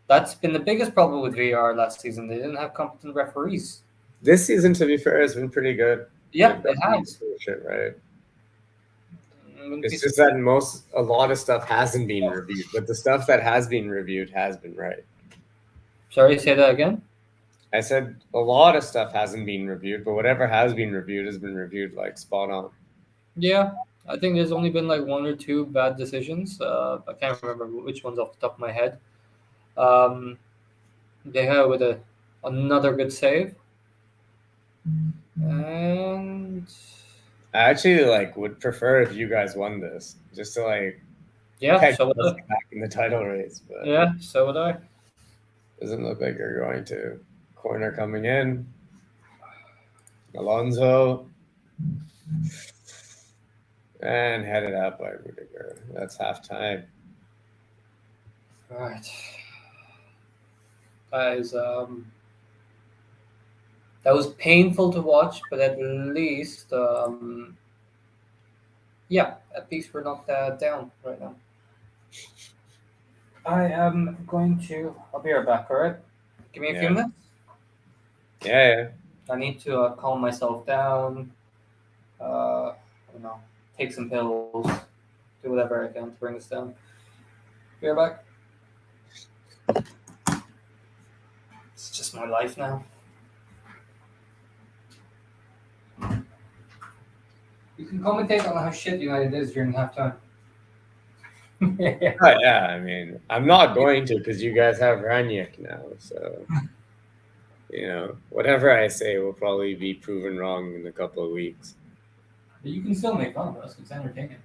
That's been the biggest problem with VR last season. They didn't have competent referees. This season, to be fair, has been pretty good. Yeah, it has. Shit, right? Wouldn't It's be just that a lot of stuff hasn't been reviewed, but the stuff that has been reviewed has been right. Sorry, say that again. I said a lot of stuff hasn't been reviewed, but whatever has been reviewed like spot on. Yeah, I think there's only been like one or two bad decisions. I can't remember which ones off the top of my head. De Gea with another good save. And I actually would prefer if you guys won this, just to yeah, peg so us would I. back in the title race. But Yeah, so would I. doesn't look like you're going to. Corner coming in. Alonso. And headed out by Rudiger. That's halftime. Right. That was painful to watch, but at least at least we're not down right now. I am going to. I'll be right back. All right, give me a few minutes. Yeah. I need to calm myself down. Take some pills, do whatever I can to bring us down. Be right back. It's just my life now. You can commentate on how shit United is during halftime. Oh, yeah, I mean, I'm not going to because you guys have Ranić now. So, whatever I say will probably be proven wrong in a couple of weeks. But you can still make fun of us. It's entertaining.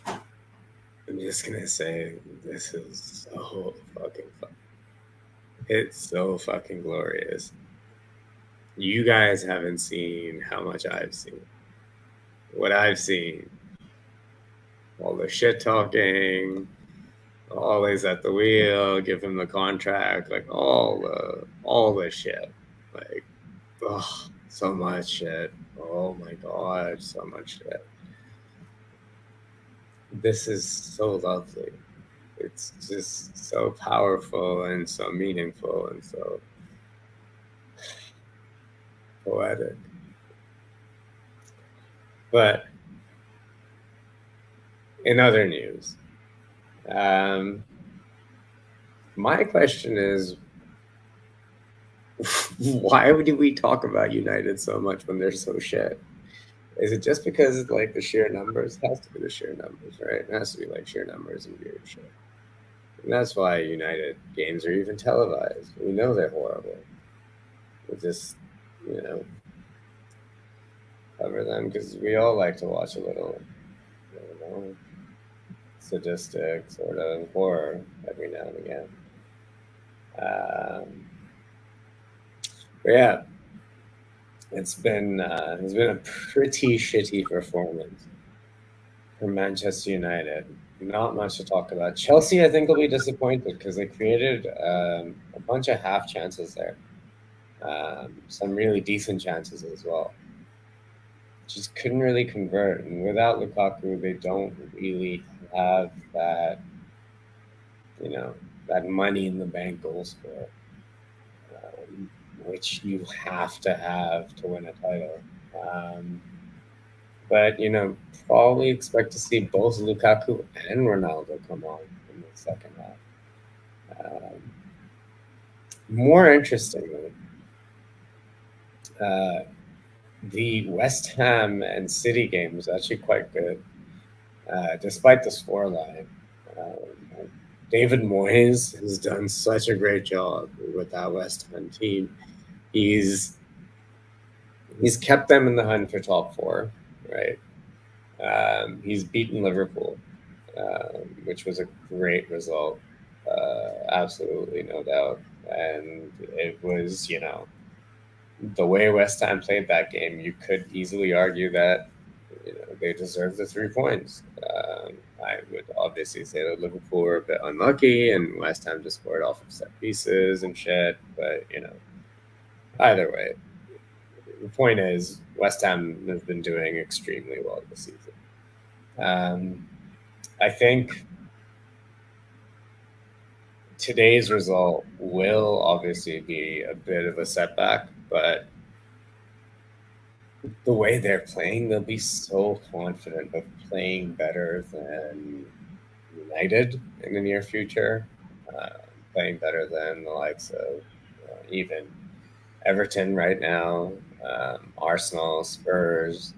I'm just going to say this is so fucking fun. It's so fucking glorious. You guys haven't seen how much I've seen. What I've seen. All the shit talking, always at the wheel, give him the contract, all the shit. So much shit. Oh my god, so much shit. This is so lovely. It's just so powerful and so meaningful and so poetic. But in other news, my question is, why do we talk about United so much when they're so shit? Is it just because the sheer numbers? It has to be the sheer numbers, right? It has to be sheer numbers and weird shit. And that's why United games are even televised. We know they're horrible. We just, cover them because we all like to watch a little, sadistic sort of horror every now and again. But yeah, it's been a pretty shitty performance from Manchester United. Not much to talk about. Chelsea, I think, will be disappointed because they created a bunch of half chances there. Some really decent chances as well. Just couldn't really convert. And without Lukaku, they don't really have that, that money in the bank goal scorer, which you have to win a title. But, probably expect to see both Lukaku and Ronaldo come on in the second half. More interestingly, the West Ham and City game was actually quite good, despite the scoreline. David Moyes has done such a great job with that West Ham team. He's kept them in the hunt for top four, right? He's beaten Liverpool, which was a great result absolutely no doubt. And it was, the way West Ham played that game, you could easily argue that they deserve the 3 points. I would obviously say that Liverpool were a bit unlucky, and West Ham just scored off of set pieces and shit. But either way, the point is West Ham have been doing extremely well this season. I think today's result will obviously be a bit of a setback, but the way they're playing, they'll be so confident of playing better than United in the near future, playing better than the likes of even Everton right now, Arsenal, Spurs.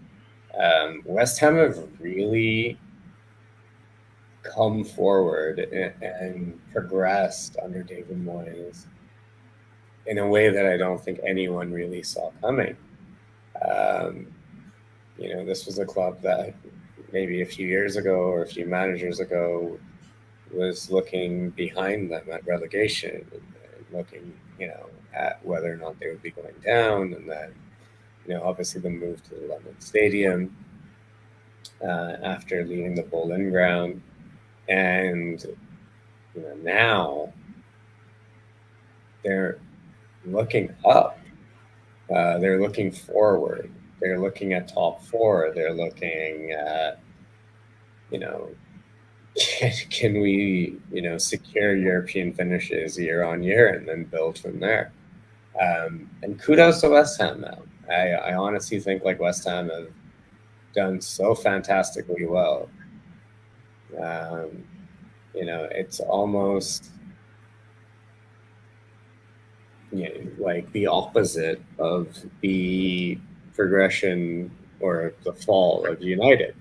West Ham have really come forward and progressed under David Moyes in a way that I don't think anyone really saw coming. This was a club that maybe a few years ago or a few managers ago was looking behind them at relegation and looking, at whether or not they would be going down. And then, obviously the move to the London Stadium after leaving the Boleyn Ground. And, now they're looking up. They're looking forward. They're looking at top four. They're looking at, can we, secure European finishes year on year and then build from there? And kudos to West Ham now. I honestly think West Ham have done so fantastically well. It's almost like the opposite of the progression or the fall of United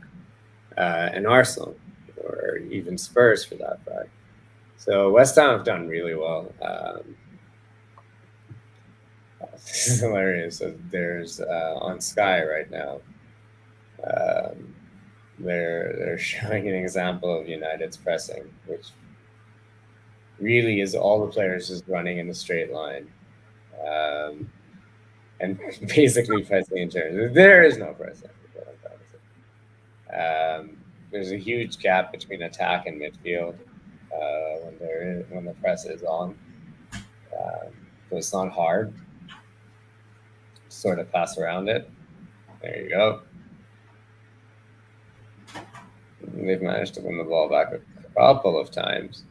and Arsenal, or even Spurs for that fact. So West Ham have done really well. This is hilarious. So there's on Sky right now. They're showing an example of United's pressing, which really is all the players just running in a straight line, and basically pressing in turns. There is no pressing. There's a huge gap between attack and midfield when the press is on. So it's not hard to sort of pass around it. There you go. They've managed to win the ball back a couple of times.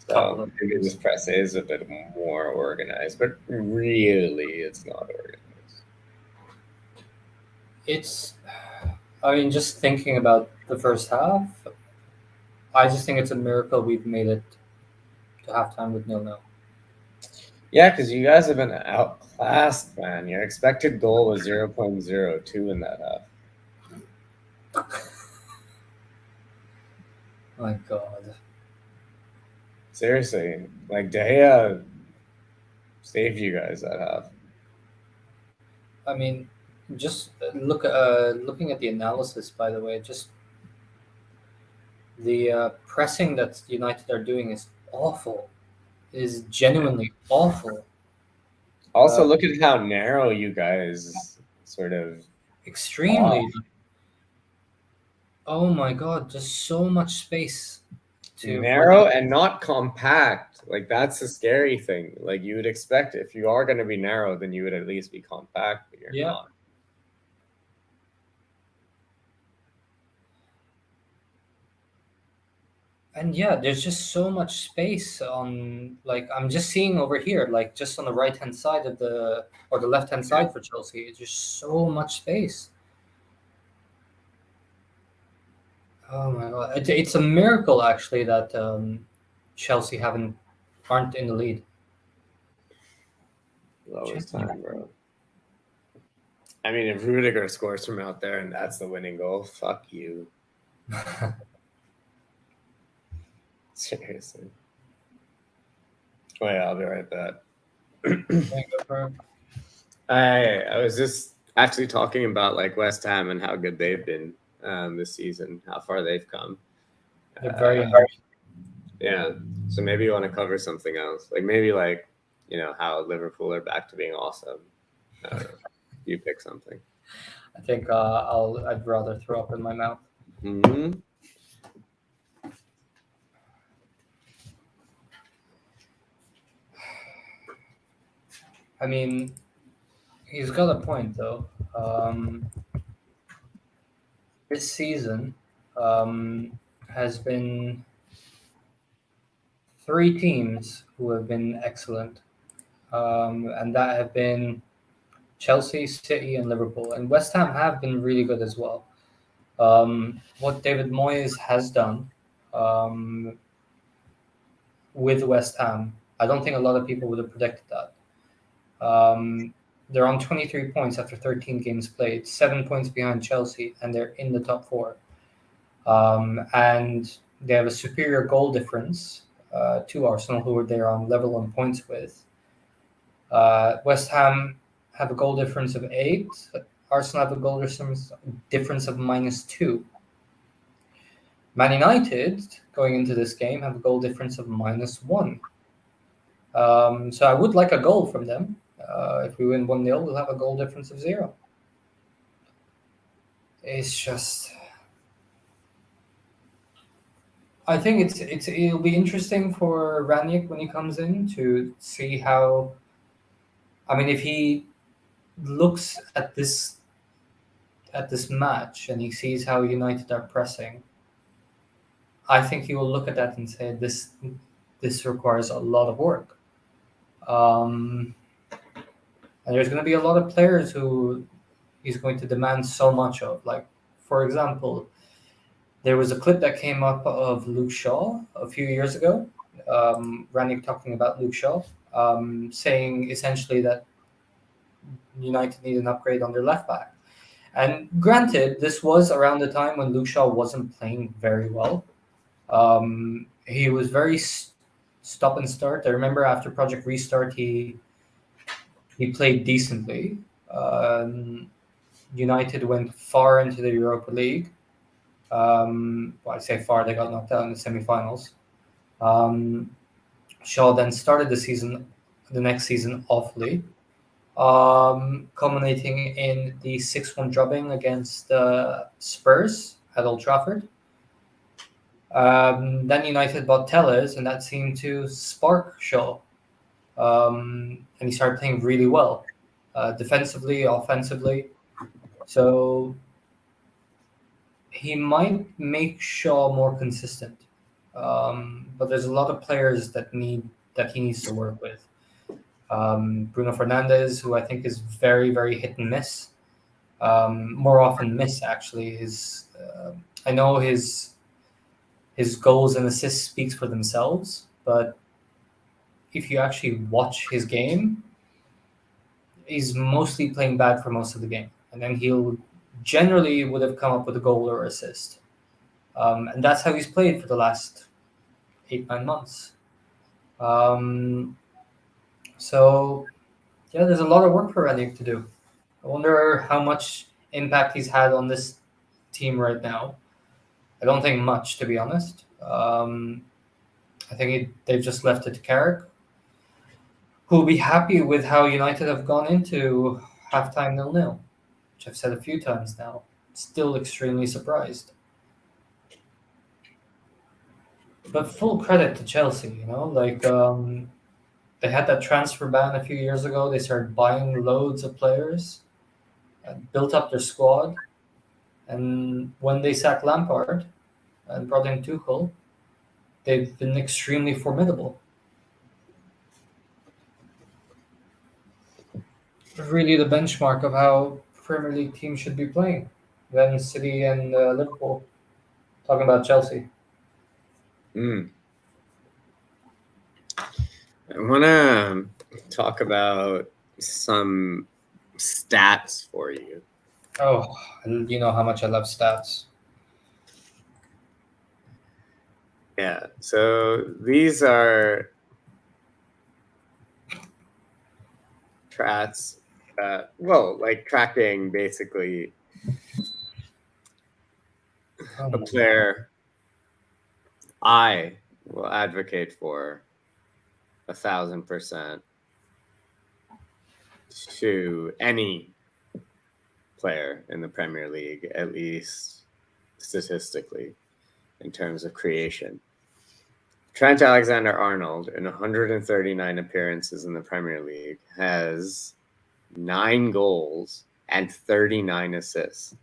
So maybe this press is a bit more organized, but really it's not organized. Just thinking about the first half, I just think it's a miracle we've made it to halftime with 0-0. Yeah, because you guys have been outclassed, man. Your expected goal was 0.02 in that half. My God. Seriously, De Gea saved you guys that half. Just looking at the analysis, by the way, just the pressing that United are doing is awful. It is genuinely awful. Also, look at how narrow you guys sort of extremely. Oh my God, just so much space. Narrow and not compact. That's the scary thing. You would expect if you are going to be narrow, then you would at least be compact, but you're not. And there's just so much space on, I'm just seeing over here, just on the right hand side of the left hand side for Chelsea, it's just so much space. Oh my God, it's a miracle actually that Chelsea aren't in the lead. Lowest time, bro. If Rudiger scores from out there and that's the winning goal, fuck you. Seriously. Oh yeah, I'll be right back. I was just actually talking about West Ham and how good they've been this season, how far they've come. They're very hard. Yeah. So maybe you want to cover something else, like maybe like how Liverpool are back to being awesome. I don't know. You pick something. I think I'd rather throw up in my mouth. Mm-hmm. I mean, he's got a point though. This season has been three teams who have been excellent, and that have been Chelsea, City, and Liverpool. And West Ham have been really good as well. What David Moyes has done um, with West Ham, I don't think a lot of people would have predicted that. They're on 23 points after 13 games played, 7 points behind Chelsea, and they're in the top four. And they have a superior goal difference to Arsenal, who they're on level on points with. West Ham have a goal difference of 8. Arsenal have a goal difference of -2. Man United, going into this game, have a goal difference of -1. So I would like a goal from them. If we win 1-0, we'll have a goal difference of 0. It's just, I think it'll be interesting for Ranić when he comes in to see how. I mean, if he looks at this match and he sees how United are pressing, I think he will look at that and say this requires a lot of work. And there's going to be a lot of players who he's going to demand so much of. Like, for example, there was a clip that came up of Luke Shaw a few years ago. Ranić talking about Luke Shaw, saying essentially that United need an upgrade on their left back. And granted, this was around the time when Luke Shaw wasn't playing very well. He was very stop and start. I remember after Project Restart, he played decently. United went far into the Europa League. Well, I say far; they got knocked out in the semifinals. Um, Shaw then started the next season awfully, culminating in the 6-1 drubbing against Spurs at Old Trafford. Then United bought Tellez, and that seemed to spark Shaw. And he started playing really well, defensively, offensively. So he might make Shaw more consistent. But there's a lot of players that he needs to work with. Bruno Fernandes, who I think is very, very hit and miss. More often miss, actually. I know his goals and assists speaks for themselves, but if you actually watch his game, he's mostly playing bad for most of the game, and then he'll generally would have come up with a goal or assist, and that's how he's played for the last 8-9 months. Um, so yeah, there's a lot of work for Ranić to do. I wonder how much impact he's had on this team right now. I don't think much, to be honest. I think they've just left it to Carrick, who will be happy with how United have gone into halftime 0-0, which I've said a few times now. Still extremely surprised. But full credit to Chelsea, they had that transfer ban a few years ago. They started buying loads of players, and built up their squad, and when they sacked Lampard and brought in Tuchel, they've been extremely formidable. Really the benchmark of how Premier League teams should be playing. Then City and Liverpool. Talking about Chelsea. I want to talk about some stats for you. Oh, and you know how much I love stats. Yeah, so these are tracking basically a player I will advocate for 1,000% to any player in the Premier League, at least statistically, in terms of creation. Trent Alexander-Arnold, in 139 appearances in the Premier League, has 9 goals and 39 assists.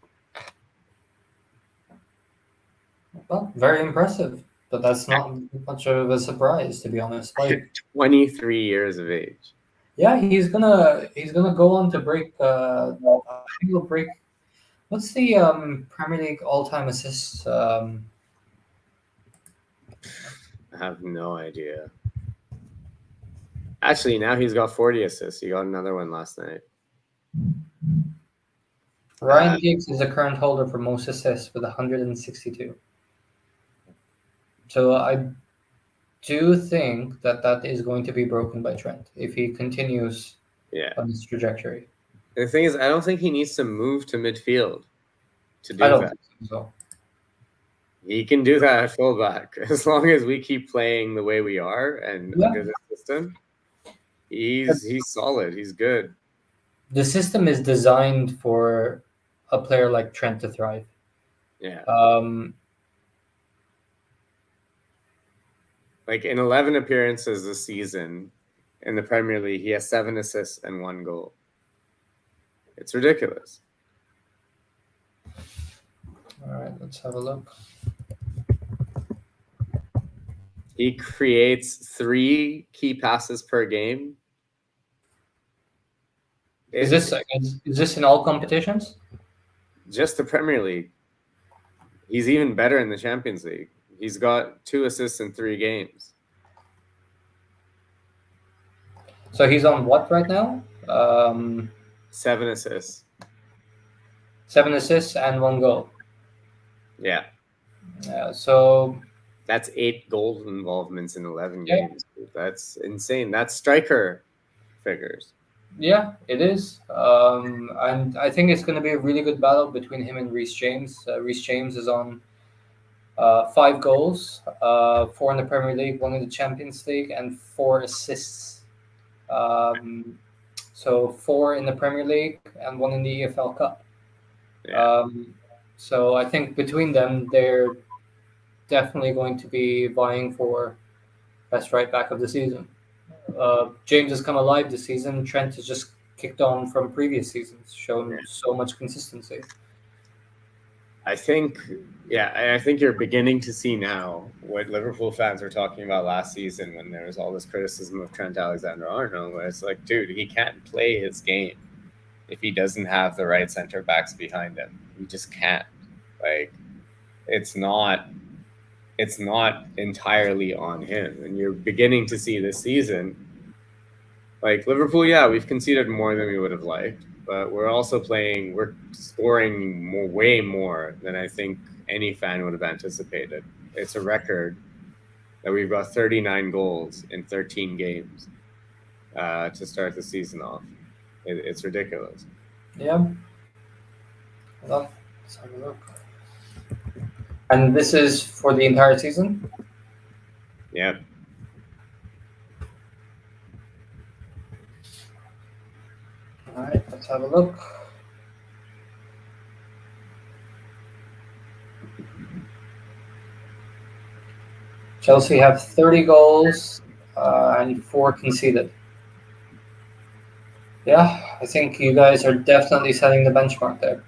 Well, very impressive, but that's not much of a surprise, to be honest. Like, 23 years of age. yeah, he's gonna go on to break. I think he'll break. What's the Premier League all-time assists? I have no idea. Actually, now he's got 40 assists. He got another one last night. Ryan Giggs is the current holder for most assists with 162. So I do think that is going to be broken by Trent if he continues on this trajectory. The thing is, I don't think he needs to move to midfield to do I don't that. think so. He can do that at fullback as long as we keep playing the way we are and under the system. He's solid. He's good. The system is designed for a player like Trent to thrive. Yeah. Like in 11 appearances this season in the Premier League, he has 7 assists and 1 goal. It's ridiculous. All right, let's have a look. He creates 3 key passes per game. Is this in all competitions? Just the Premier League. He's even better in the Champions League. He's got 2 assists in 3 games. So he's on what right now? 7 assists. 7 assists and 1 goal. Yeah. So that's 8 goal involvements in 11 games. That's insane. That's striker figures. Yeah, it is. And I think it's going to be a really good battle between him and Reece James. Reece James is on 5 goals, 4 in the Premier League, 1 in the Champions League, and 4 assists. So 4 in the Premier League and 1 in the EFL Cup. Yeah. So I think between them, they're definitely going to be vying for best right back of the season. James has come alive this season. Trent has just kicked on from previous seasons, shown so much consistency. I think you're beginning to see now what Liverpool fans were talking about last season when there was all this criticism of Trent Alexander-Arnold, where it's like, dude, he can't play his game if he doesn't have the right center backs behind him. He just can't. Like, it's not entirely on him. And you're beginning to see this season, like Liverpool, we've conceded more than we would have liked, but we're scoring way more than I think any fan would have anticipated. It's a record that we've got 39 goals in 13 games to start the season off. It's ridiculous. Yeah. Well, let's have a look. And this is for the entire season? Yep. All right, let's have a look. Chelsea have 30 goals and 4 conceded. Yeah, I think you guys are definitely setting the benchmark there.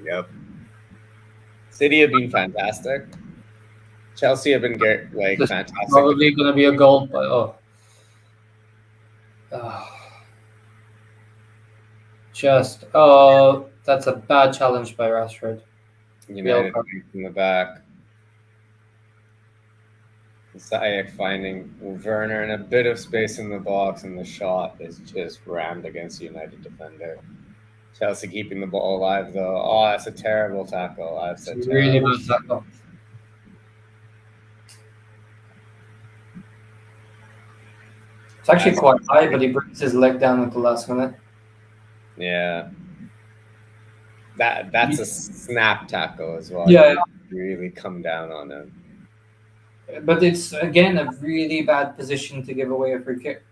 Yep. City have been fantastic. Chelsea have been fantastic. Probably going to be a goal, but that's a bad challenge by Rashford. United in the back. Ziyech finding Werner in a bit of space in the box, and the shot is just rammed against the United defender. Chelsea keeping the ball alive, though. Oh, that's a terrible tackle. It's a really bad tackle. It's actually quite high, but he brings his leg down at the last minute. Yeah. That's a snap tackle as well. Yeah. Really come down on him. But it's again a really bad position to give away a free kick.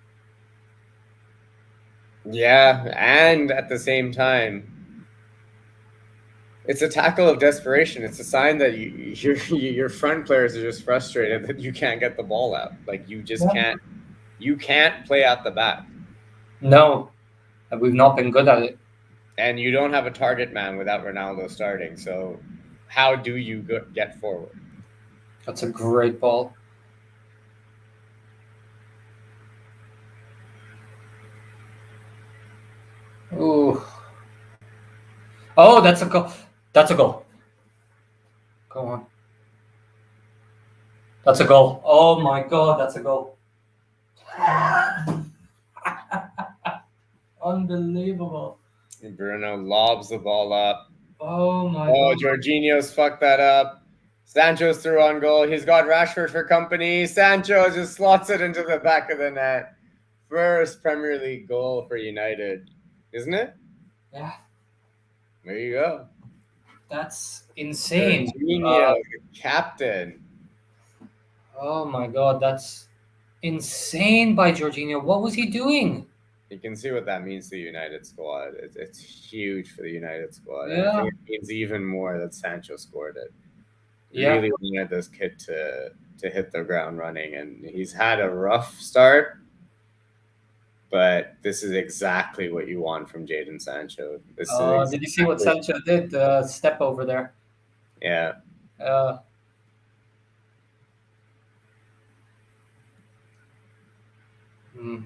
Yeah, and at the same time, it's a tackle of desperation. It's a sign that your front players are just frustrated that you can't get the ball out. Like you just Yeah. can't. You can't play out the back, No, we've not been good at it. and you don't have a target man without Ronaldo starting. So, how do you get forward? That's a great ball. Ooh. Oh, that's a goal. That's a goal. Go on. That's a goal. Oh my god, that's a goal. Unbelievable. Bruno lobs the ball up. Oh my Oh, god. Jorginho's fucked that up. Sancho's through on goal. He's got Rashford for company. Sancho just slots it into the back of the net. First Premier League goal for United, isn't it? Yeah, There you go. that's insane. Jorginho, the captain. Oh my god, that's insane by Jorginho. What was he doing? You can see what that means to the United squad. It's huge for the United squad. And I Yeah. think it means even more that Sancho scored it. Yeah. Really wanted this kid to hit the ground running, and he's had a rough start, but this is exactly what you want from Jadon Sancho. This is Did you see what exactly, Sancho did? Step over there. yeah. Uh, mm,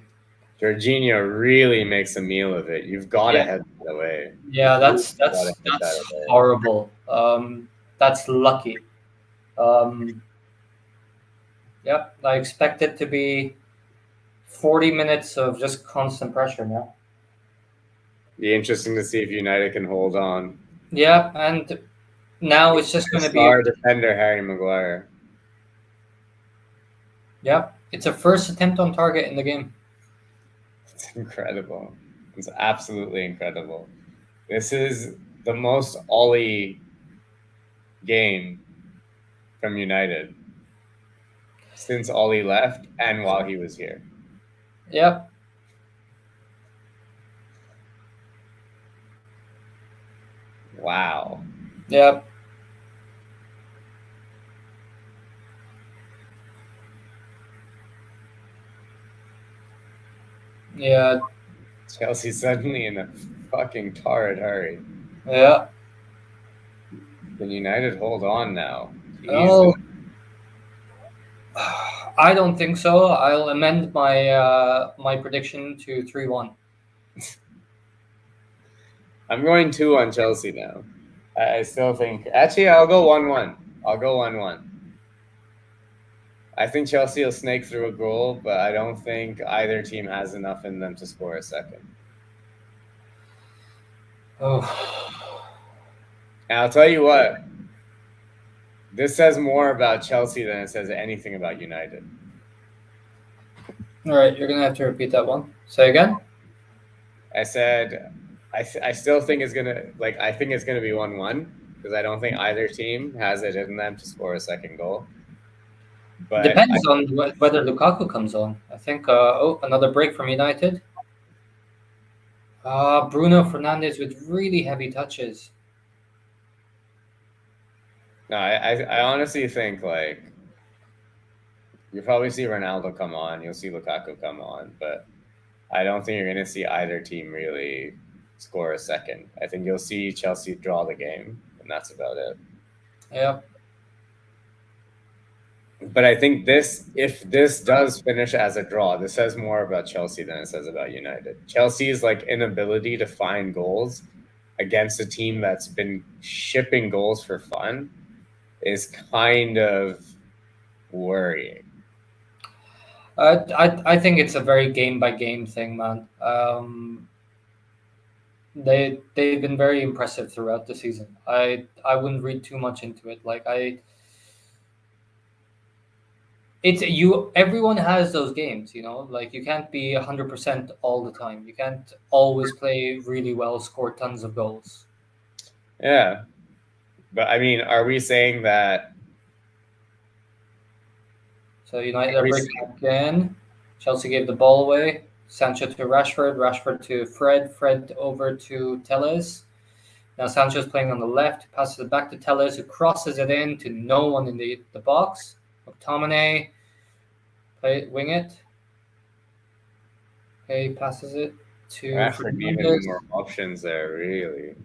Jorginho really makes a meal of it. You've got to yeah. head that away. Yeah, that's You've got to that's head that that's away. horrible. That's lucky. Um, yep, I expect it to be 40 minutes of just constant pressure now. Be interesting to see if United can hold on. Yeah, and now it's just going to be Star defender Harry Maguire. yeah, it's a first attempt on target in the game. It's incredible. It's absolutely incredible. This is the most Ollie game from United since Ollie left and while he was here. Yep. Wow. Yep. Yeah. Chelsea suddenly in a fucking torrid hurry. Yeah. Can United hold on now? Jesus. Oh, I don't think so. I'll amend my prediction to 3-1. I'm going 2 on Chelsea now. I still think. Actually, I'll go 1-1. I'll go 1-1. I think Chelsea will snake through a goal, but I don't think either team has enough in them to score a second. Oh. And I'll tell you what, this says more about Chelsea than it says anything about United. All right, you're gonna have to repeat that one. Say again. I said I still think it's gonna I think it's gonna be 1-1 because I don't think either team has it in them to score a second goal. But Depends on whether Lukaku comes on. I think. Another break from United. Bruno Fernandes with really heavy touches. no, I honestly think you'll probably see Ronaldo come on, you'll see Lukaku come on, but I don't think you're gonna see either team really score a second. I think you'll see Chelsea draw the game, and that's about it. Yeah. But I think if this does finish as a draw, this says more about Chelsea than it says about United. Chelsea's inability to find goals against a team that's been shipping goals for fun is kind of worrying. I think it's a very game by game thing, man. They've been very impressive throughout the season. I wouldn't read too much into it. It's you. Everyone has those games, you know. Like you can't be 100% all the time. You can't always play really well, score tons of goals. Yeah. But, are we saying that this says more about Chelsea than it says about United? Chelsea is like inability to find goals against a team that's been shipping goals for fun is kind of worrying. I think it's a very game by game thing, man. They've been very impressive throughout the season. I wouldn't read too much into it. Like you can't be 100% all the time. You can't always play really well, score tons of goals. Yeah. So United are breaking again. Chelsea gave the ball away. Sancho to Rashford. Rashford to Fred. Fred over to Telles. Now Sancho's playing on the left. Passes it back to Telles, who crosses it in to no one in the box. McTominay wing it. Okay, passes it to Rashford needed Fernandes. more options there, really.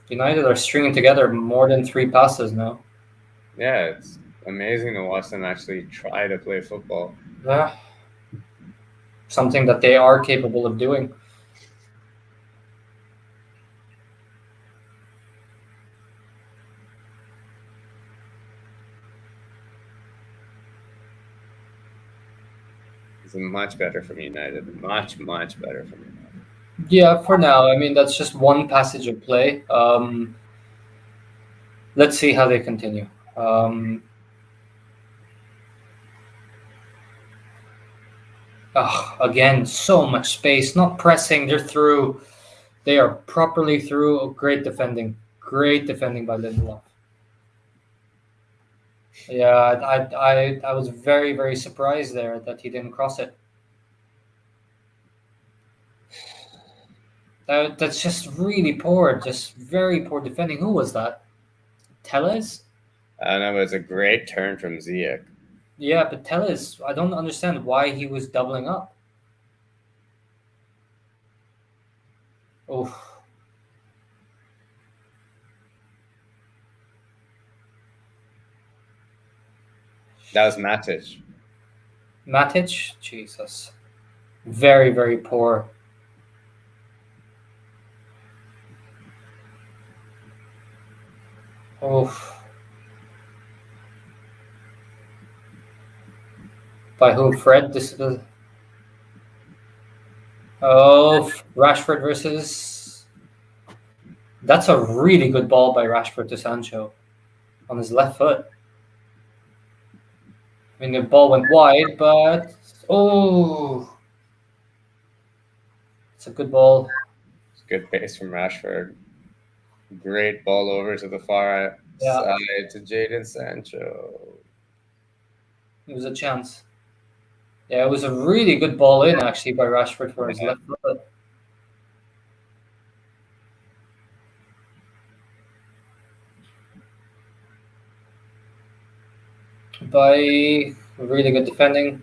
United are stringing together more than 3 passes now. Yeah, it's amazing to watch them actually try to play football. Yeah. Something that they are capable of doing. It's much better from United. Much, much better from United. Yeah, for now. I mean, that's just one passage of play. Let's see how they continue. Again, so much space. Not pressing. They're through. They are properly through. Oh, great defending. Great defending by Lindelof. Yeah, I was very, very surprised there that he didn't cross it. That's just really poor. Just very poor defending. Who was that? Telles? I know, it was a great turn from Ziyech. Yeah, but Telles, I don't understand why he was doubling up. Oh. That was Matic. Matic? Jesus. Very, very poor. Oh. By who? Fred? This is the... Oh, Rashford versus... That's a really good ball by Rashford to Sancho on his left foot. I mean, the ball went wide, but... Oh! It's a good ball. It's good pace from Rashford. Great ball over to the far side to Jadon Sancho. It was a chance. Yeah, it was a really good ball in, actually, by Rashford for his left foot. By really good defending.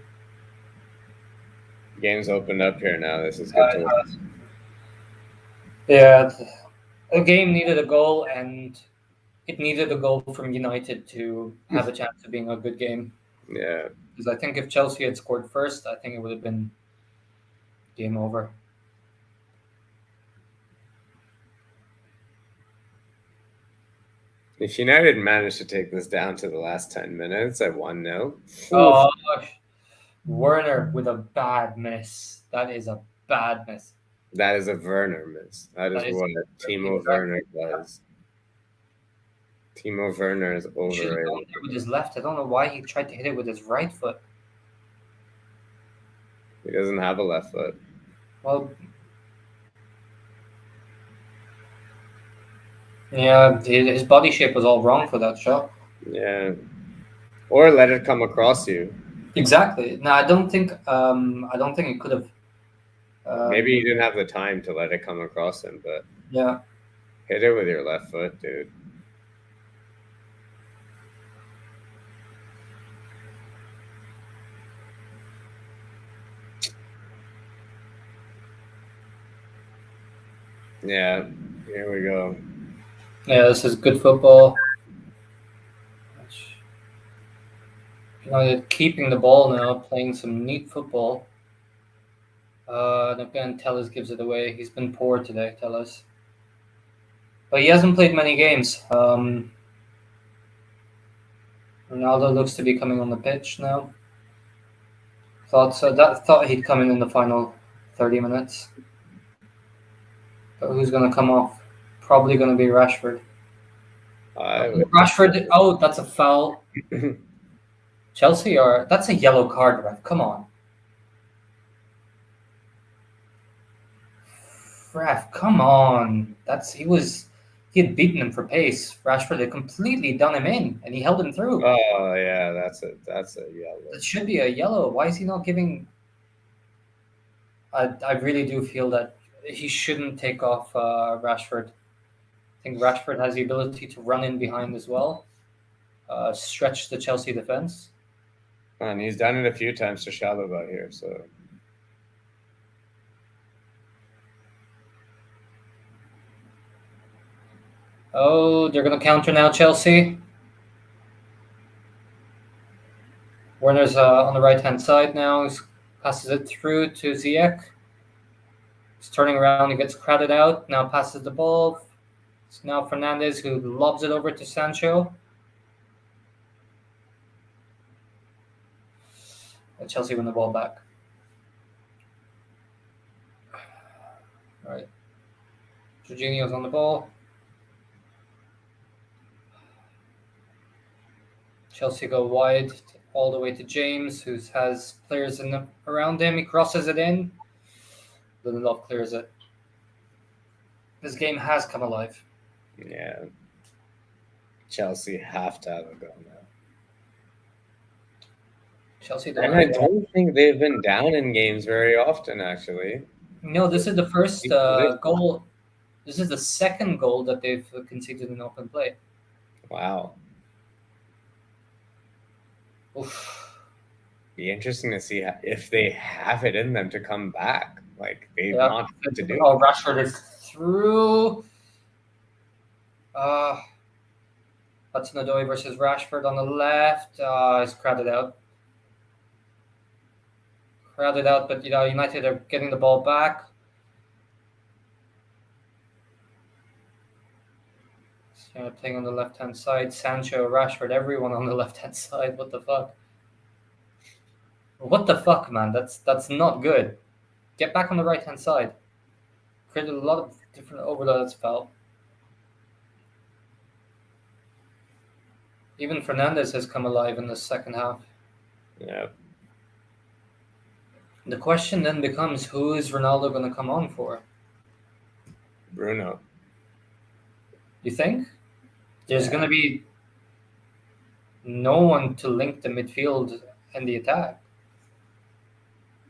Game's opened up here now. This is good to watch. Yeah, the game needed a goal, and it needed a goal from United to have a chance of being a good game. Yeah. Because I think if Chelsea had scored first, I think it would have been game over. If United managed to take this down to the last 10 minutes at 1-0. Oh, Werner with a bad miss. That is a bad miss. That is a Werner miss. That is what Timo Werner does. Timo Werner is overrated. With his left, I don't know why he tried to hit it with his right foot. He doesn't have a left foot. Well, yeah, his body shape was all wrong for that shot. Yeah, or let it come across you. Exactly. No, I don't think it could have. Maybe he didn't have the time to let it come across him, but yeah, hit it with your left foot, dude. Yeah, here we go. Yeah, this is good football. United keeping the ball now, playing some neat football. And again, Telles gives it away. He's been poor today, Telles. But he hasn't played many games. Ronaldo looks to be coming on the pitch now. Thought he'd come in the final 30 minutes. But who's going to come off? Probably going to be Rashford. Rashford. Oh, that's a foul. Chelsea are. That's a yellow card, ref. Come on. Ref, come on. He was He had beaten him for pace. Rashford had completely done him in, and he held him through. Oh yeah, that's a yellow. That should be a yellow. Why is he not giving? I really do feel that he shouldn't take off Rashford. I think Rashford has the ability to run in behind as well, stretch the Chelsea defense. And he's done it a few times to Shalaba here, so. Oh, they're going to counter now, Chelsea. Werner's on the right-hand side now. He passes it through to Ziyech. He's turning around. He gets crowded out. Now passes the ball. It's now Fernandez who lobs it over to Sancho. And Chelsea win the ball back. All right. Jorginho's on the ball. Chelsea go wide all the way to James, who has players around him. He crosses it in. Lindelof clears it. This game has come alive. Yeah. Chelsea have to have a go now. Chelsea And I don't think they've been down in games very often, actually. No, this is the first goal. This is the second goal that they've conceded in open play. Wow. Oof. Be interesting to see if they have it in them to come back. Like they've not to do. Oh, Rashford is through. Hudson-Odoi versus Rashford on the left. It's crowded out. But United are getting the ball back. Playing on the left-hand side. Sancho, Rashford, everyone on the left-hand side. What the fuck? What the fuck, man? That's not good. Get back on the right-hand side. Created a lot of different overloads, pal. Even Fernandez has come alive in the second half. Yeah. The question then becomes, who is Ronaldo going to come on for? Bruno. You think? There's going to be no one to link the midfield and the attack.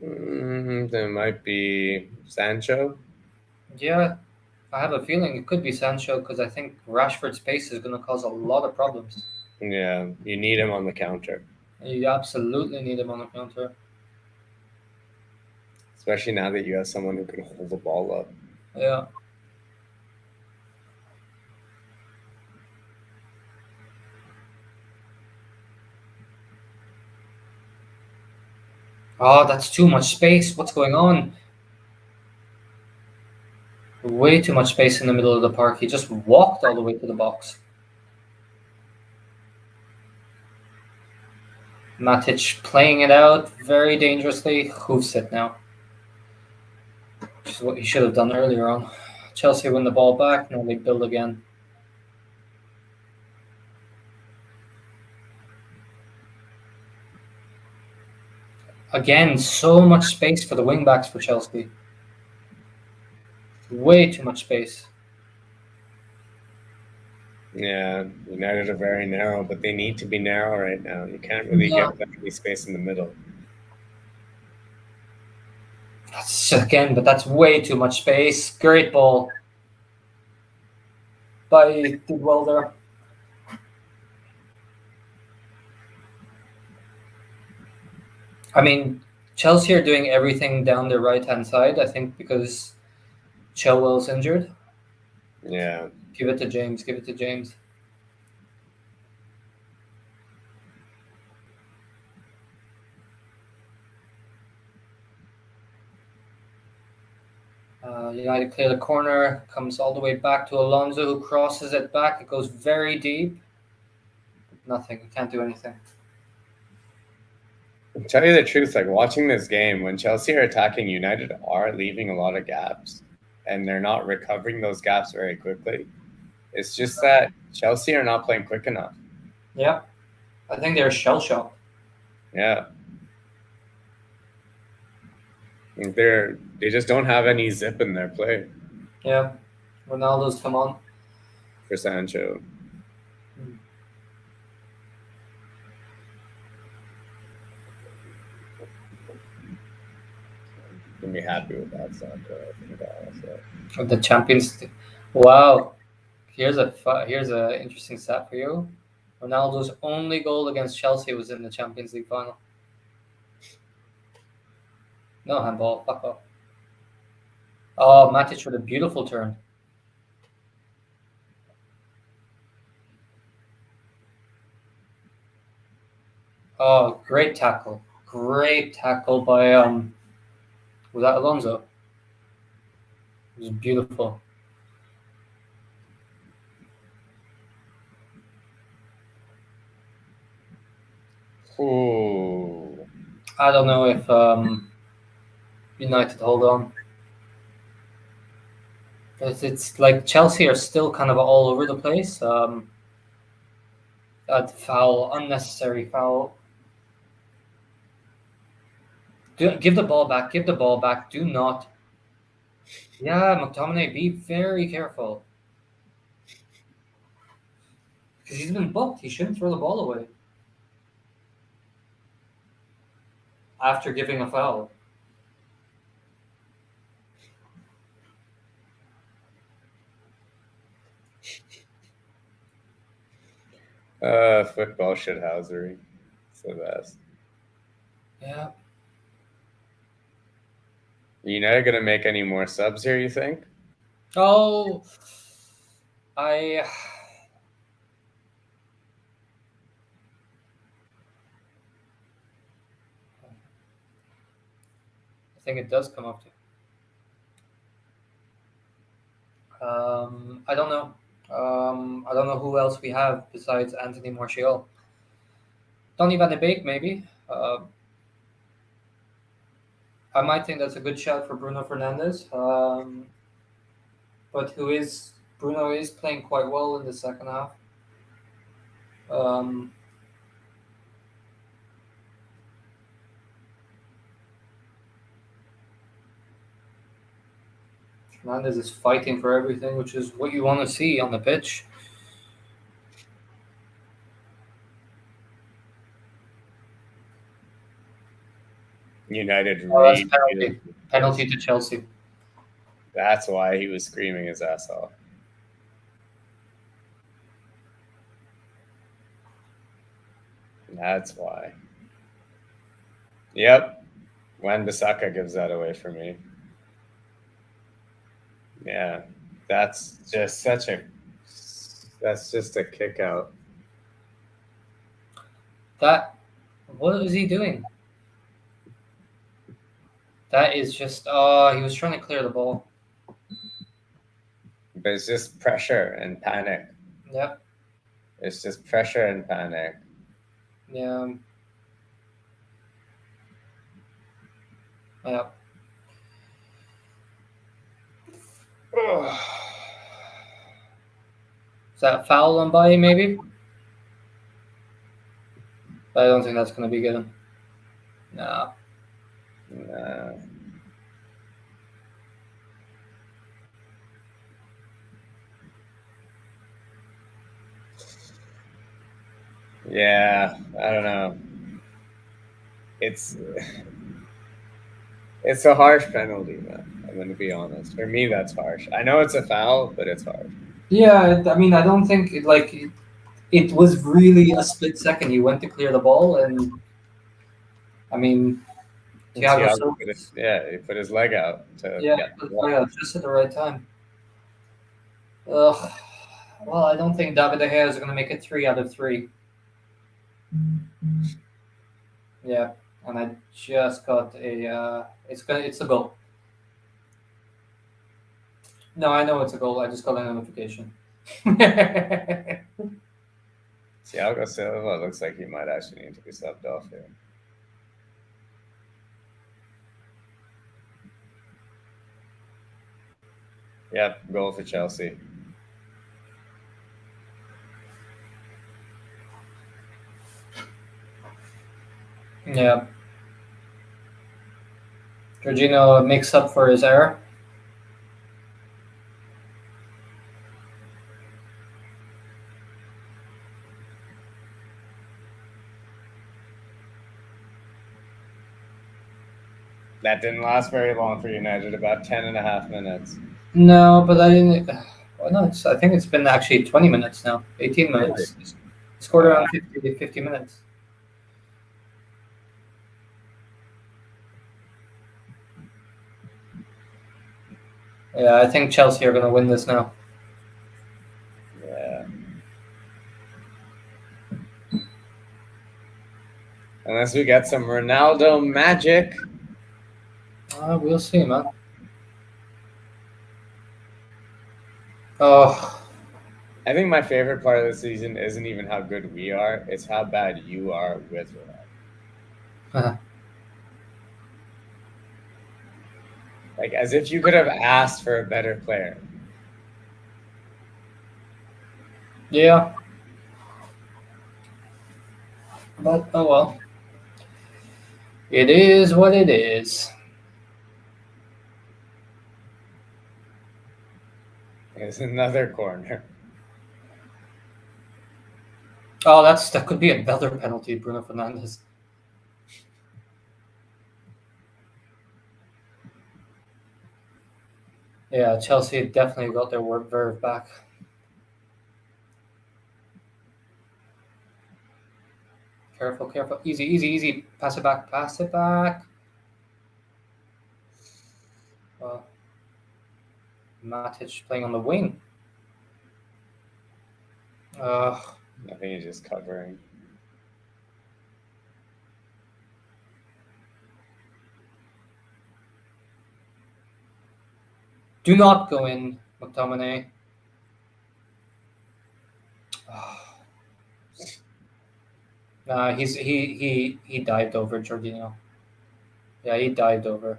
There might be Sancho. Yeah, I have a feeling it could be Sancho because I think Rashford's pace is going to cause a lot of problems. Yeah, you need him on the counter. You absolutely need him on the counter. Especially now that you have someone who can hold the ball up. Yeah. Oh, that's too much space. What's going on? Way too much space in the middle of the park. He just walked all the way to the box. Matic playing it out very dangerously. Hoofs it now. Which is what he should have done earlier on. Chelsea win the ball back. Now they build again. Again, so much space for the wingbacks for Chelsea. Way too much space. Yeah, United are very narrow, but they need to be narrow right now. You can't really get that any space in the middle. But that's way too much space. Great ball. Did well there. I mean, Chelsea are doing everything down their right-hand side, I think, because Chilwell's injured. Yeah. Give it to James. United clear the corner, comes all the way back to Alonso, who crosses it back. It goes very deep. Nothing. You can't do anything. I'll tell you the truth, like watching this game, when Chelsea are attacking, United are leaving a lot of gaps, and they're not recovering those gaps very quickly. It's just that Chelsea are not playing quick enough. Yeah. I think they're shell-shocked. Yeah. They just don't have any zip in their play. Yeah. Ronaldo's come on. for Sancho. Can be happy with that, Sancho. I think honestly. The Champions. Wow. Here's a interesting stat for you. Ronaldo's only goal against Chelsea was in the Champions League final. No handball. Fuck off. Oh, Matic with a beautiful turn. Oh, great tackle. Great tackle by was that Alonso? It was beautiful. Ooh. I don't know if United hold on. It's like Chelsea are still kind of all over the place. That foul, unnecessary foul. Give the ball back. Give the ball back. Do not. Yeah, McTominay, be very careful. Because he's been booked. He shouldn't throw the ball away after giving a foul. Football shithousery. It's the best. Yeah. You not gonna make any more subs here, you think? Oh, I think it does come up to. I don't know. I don't know who else we have besides Anthony Martial. Donny van de Beek, maybe. I might think that's a good shout for Bruno Fernandes. But Bruno is playing quite well in the second half. Fernandes is fighting for everything, which is what you want to see on the pitch. United That's really penalty to Chelsea. That's why he was screaming his ass off. That's why. Yep. Wan-Bissaka gives that away for me. Yeah. That's just a kick out. What is he doing? That is just, he was trying to clear the ball. But it's just pressure and panic. Yep. It's just pressure and panic. Yeah. Yep. Is that foul on Bailly, maybe? But I don't think that's going to be good. Nah. Yeah, I don't know. It's a harsh penalty, man. I'm going to be honest. For me, that's harsh. I know it's a foul, but it's harsh. Yeah, I mean, I don't think it was really a split second. He went to clear the ball, and I mean, Thiago Silva. He put his leg out to get the ball. Yeah, just at the right time. Ugh. Well, I don't think David De Gea is going to make it 3 out of 3. Yeah, and I just got a. It's a goal. No, I know it's a goal. I just got a notification. Thiago Silva looks like he might actually need to be subbed off here. Yep, goal for Chelsea. Yeah. Jorginho makes up for his error. That didn't last very long for United, about 10.5 minutes. No, but I didn't. Well, no, I think it's been actually 20 minutes now, 18 Really? minutes. Scored around 50 minutes. Yeah, I think Chelsea are going to win this now. Yeah. Unless we get some Ronaldo magic. We'll see, man. Oh, I think my favorite part of the season isn't even how good we are; it's how bad you are with Ronaldo. Like as if you could have asked for a better player. yeah. But oh well. It is what it is. It's another corner. Oh, that could be another penalty, Bruno Fernandes. Yeah, Chelsea definitely got their work verve back. Careful, careful. Easy, easy, easy. Pass it back, pass it back. Matic playing on the wing. I think he's just covering. Do not go in, McTominay. Nah, he dived over Jorginho. Yeah, he dived over.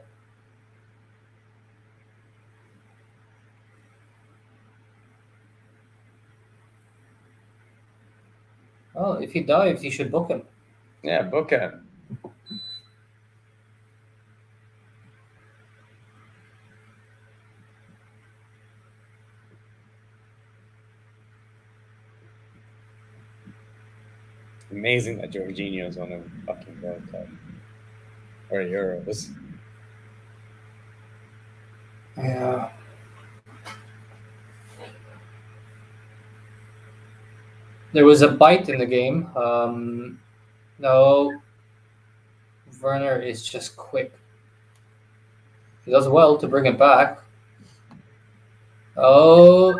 Oh, if he dived, he should book him. Yeah, book him. Amazing that Jorginho's won a fucking World Cup or Euros. Yeah. There was a bite in the game. No, Werner is just quick. He does well to bring it back. Oh,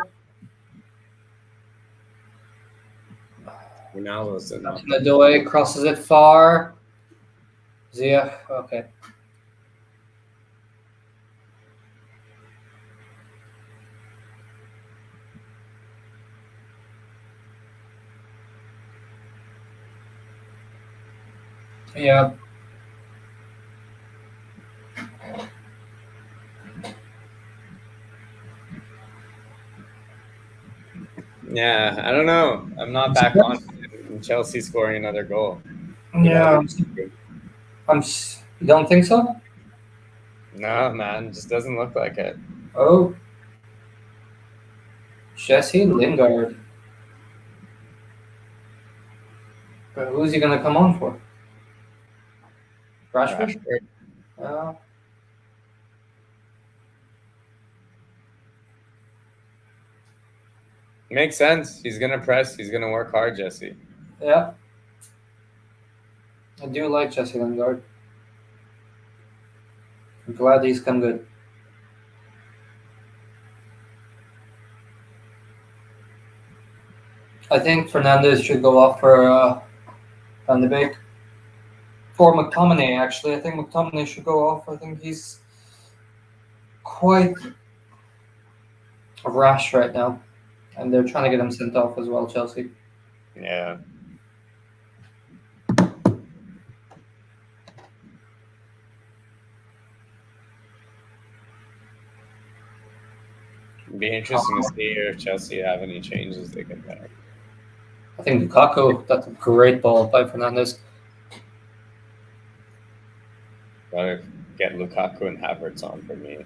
Ronaldo's not. Nadoy crosses it far. Ziyech, okay. Yeah. Yeah, I don't know. I'm not that confident in Chelsea scoring another goal. Yeah. You don't think so? No, man, just doesn't look like it. Oh. Jesse Lingard. But who's he going to come on for? Rashford? Makes sense. He's gonna press. He's gonna work hard, Jesse. Yeah. I do like Jesse Lingard. I'm glad he's come good. I think Fernandes should go off for Van de Beek. Or McTominay, actually. I think McTominay should go off. I think he's quite rash right now. And they're trying to get him sent off as well, Chelsea. Yeah. It'd be interesting to see if Chelsea have any changes they can make. I think Lukaku, that's a great ball by Fernandes. Gotta get Lukaku and Havertz on for me.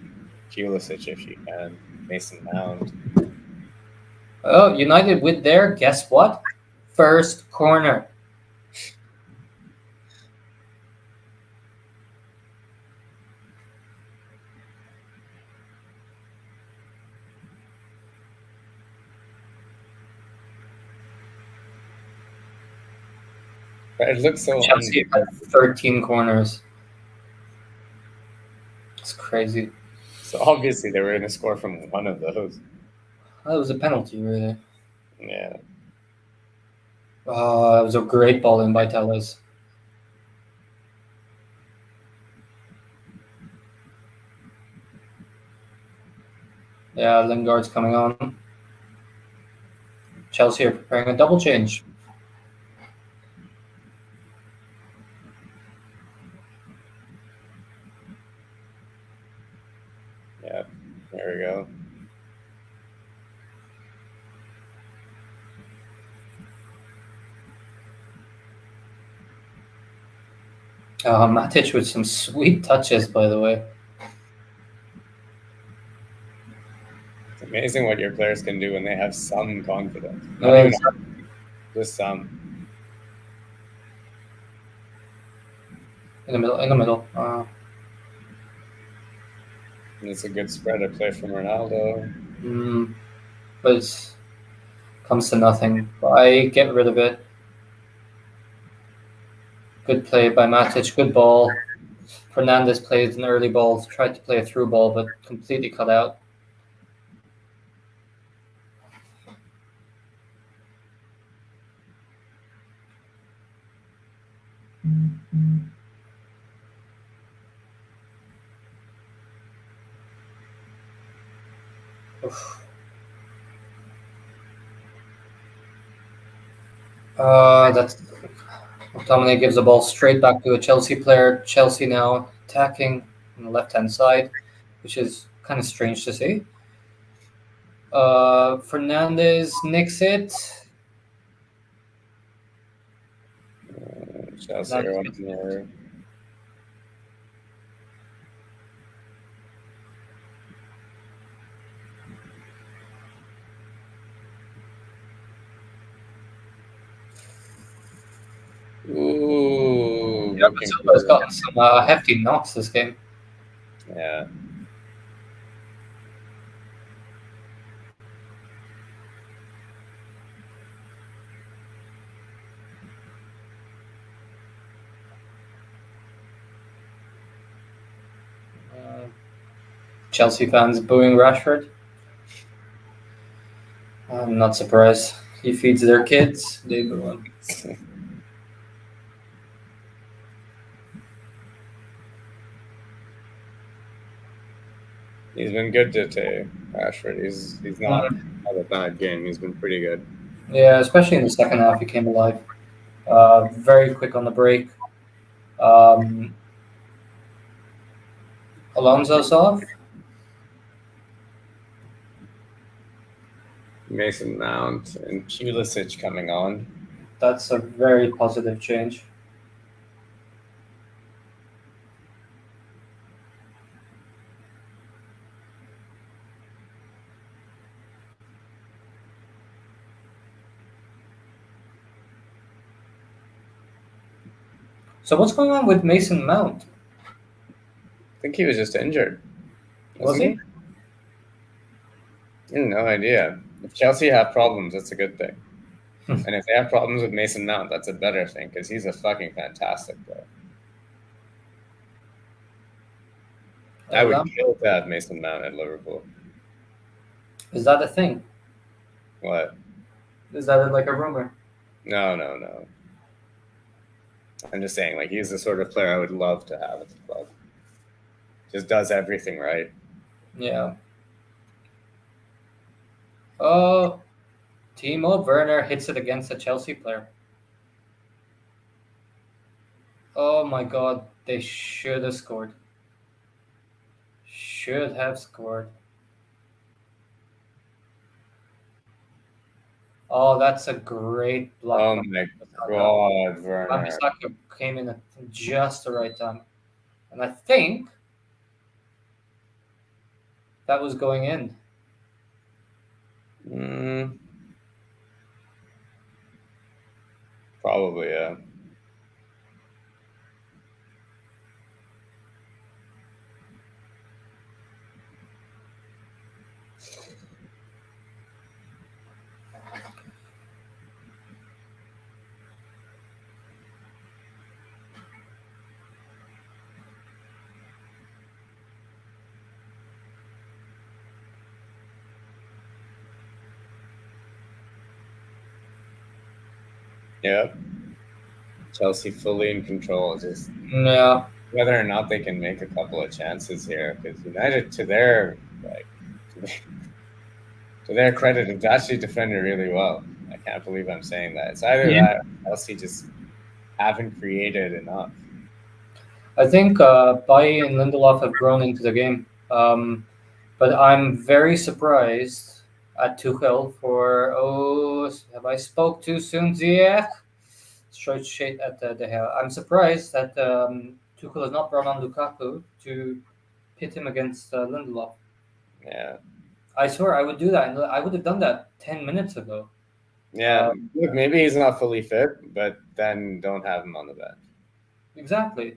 Pulisic if you can. Mason Mount. Oh, United with their, guess what? First corner. It looks so Chelsea unfair. had 13 corners. It's crazy. So obviously they were going to score from one of those. That was a penalty, really. Yeah. Oh, that was a great ball in by Telles. Yeah, Lingard's coming on. Chelsea are preparing a double change. Yeah. There we go. Matic with some sweet touches, by the way. It's amazing what your players can do when they have some confidence. Not even just some. In the middle. In the middle. And it's a good spread of play from Ronaldo. But it comes to nothing. I get rid of it. Good play by Matic. Good ball. Fernandez played an early ball, tried to play a through ball, but completely cut out. That's McTominay gives the ball straight back to a Chelsea player. Chelsea now attacking on the left-hand side, which is kind of strange to see. Fernandez nicks it. Chelsea are one more. Ooh. Yeah, Silva's gotten some hefty knocks this game. Yeah. Chelsea fans booing Rashford. I'm not surprised. He feeds their kids. They boo him. He's been good today, Rashford. He's not had a bad game. He's been pretty good. Yeah, especially in the second half, he came alive. Very quick on the break. Alonso's off. Mason Mount and Pulisic coming on. That's a very positive change. So what's going on with Mason Mount? I think he was just injured. Was he? I have no idea. If Chelsea have problems, that's a good thing. And if they have problems with Mason Mount, that's a better thing because he's a fucking fantastic player. I would kill to have Mason Mount at Liverpool. Is that a thing? What? Is that like a rumor? No. I'm just saying, like, he's the sort of player I would love to have at the club. Just does everything right. Yeah. Oh, Timo Werner hits it against a Chelsea player. Oh my God, they should have scored. Should have scored. Oh, that's a great block. Oh my God, Werner. Wan-Bissaka came in at just the right time. And I think that was going in. Probably, yeah. Yep. Chelsea fully in control. Just Yeah. whether or not they can make a couple of chances here, because United, to their to their credit, have actually defended really well. I can't believe I'm saying that. It's either Yeah. that or Chelsea just haven't created enough. I think Bailly and Lindelof have grown into the game. But I'm very surprised at Tuchel for have I spoke too soon, Ziyech? Straight shade at the Gea. I'm surprised that Tuchel has not brought on Lukaku to pit him against Lindelof. Yeah. I swear I would do that. And I would have done that 10 minutes ago. Yeah. Look, maybe he's not fully fit, but then don't have him on the bench. Exactly.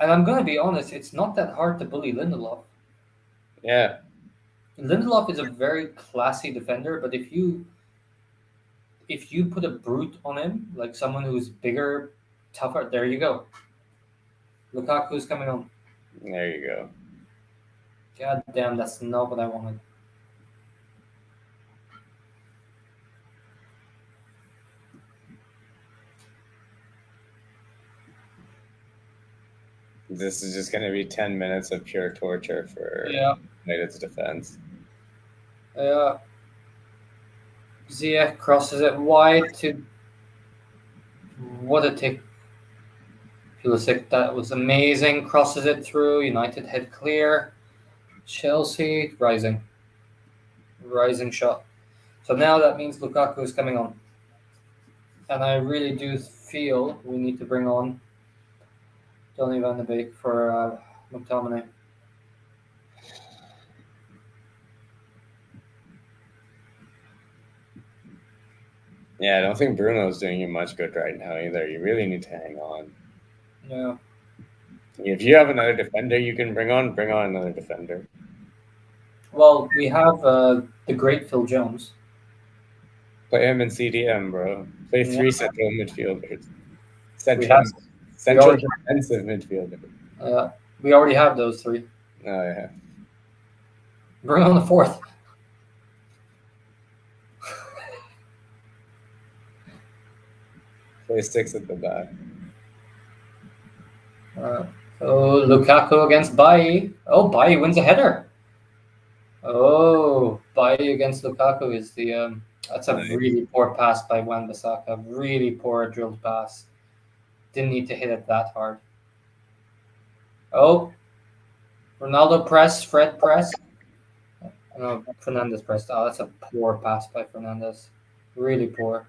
And I'm gonna be honest, it's not that hard to bully Lindelof. Yeah. Lindelof is a very classy defender, but if you put a brute on him, like someone who's bigger, tougher, there you go. Lukaku's coming on. There you go. God damn, that's not what I wanted. This is just going to be 10 minutes of pure torture for United's defense. Ziyech crosses it wide to. What a take. Pulisic, that was amazing. Crosses it through. United head clear. Chelsea rising. Rising shot. So now that means Lukaku is coming on. And I really do feel we need to bring on Donny van de Beek for McTominay. Yeah, I don't think Bruno's doing you much good right now either. You really need to hang on. Yeah. If you have another defender you can bring on another defender. Well, we have the great Phil Jones. Play him in CDM, bro. Play three central midfielders. Central defensive midfielder. We already have those three. Oh, yeah. Bring on the fourth. Play six at the back. So Lukaku against Bailly. Oh, Bailly wins a header. Oh, Bailly against Lukaku is the that's a really poor pass by Wan-Bissaka. Really poor drilled pass. Didn't need to hit it that hard. Oh, Ronaldo press, Fred press. No, Fernandes pressed. Oh, that's a poor pass by Fernandes. Really poor.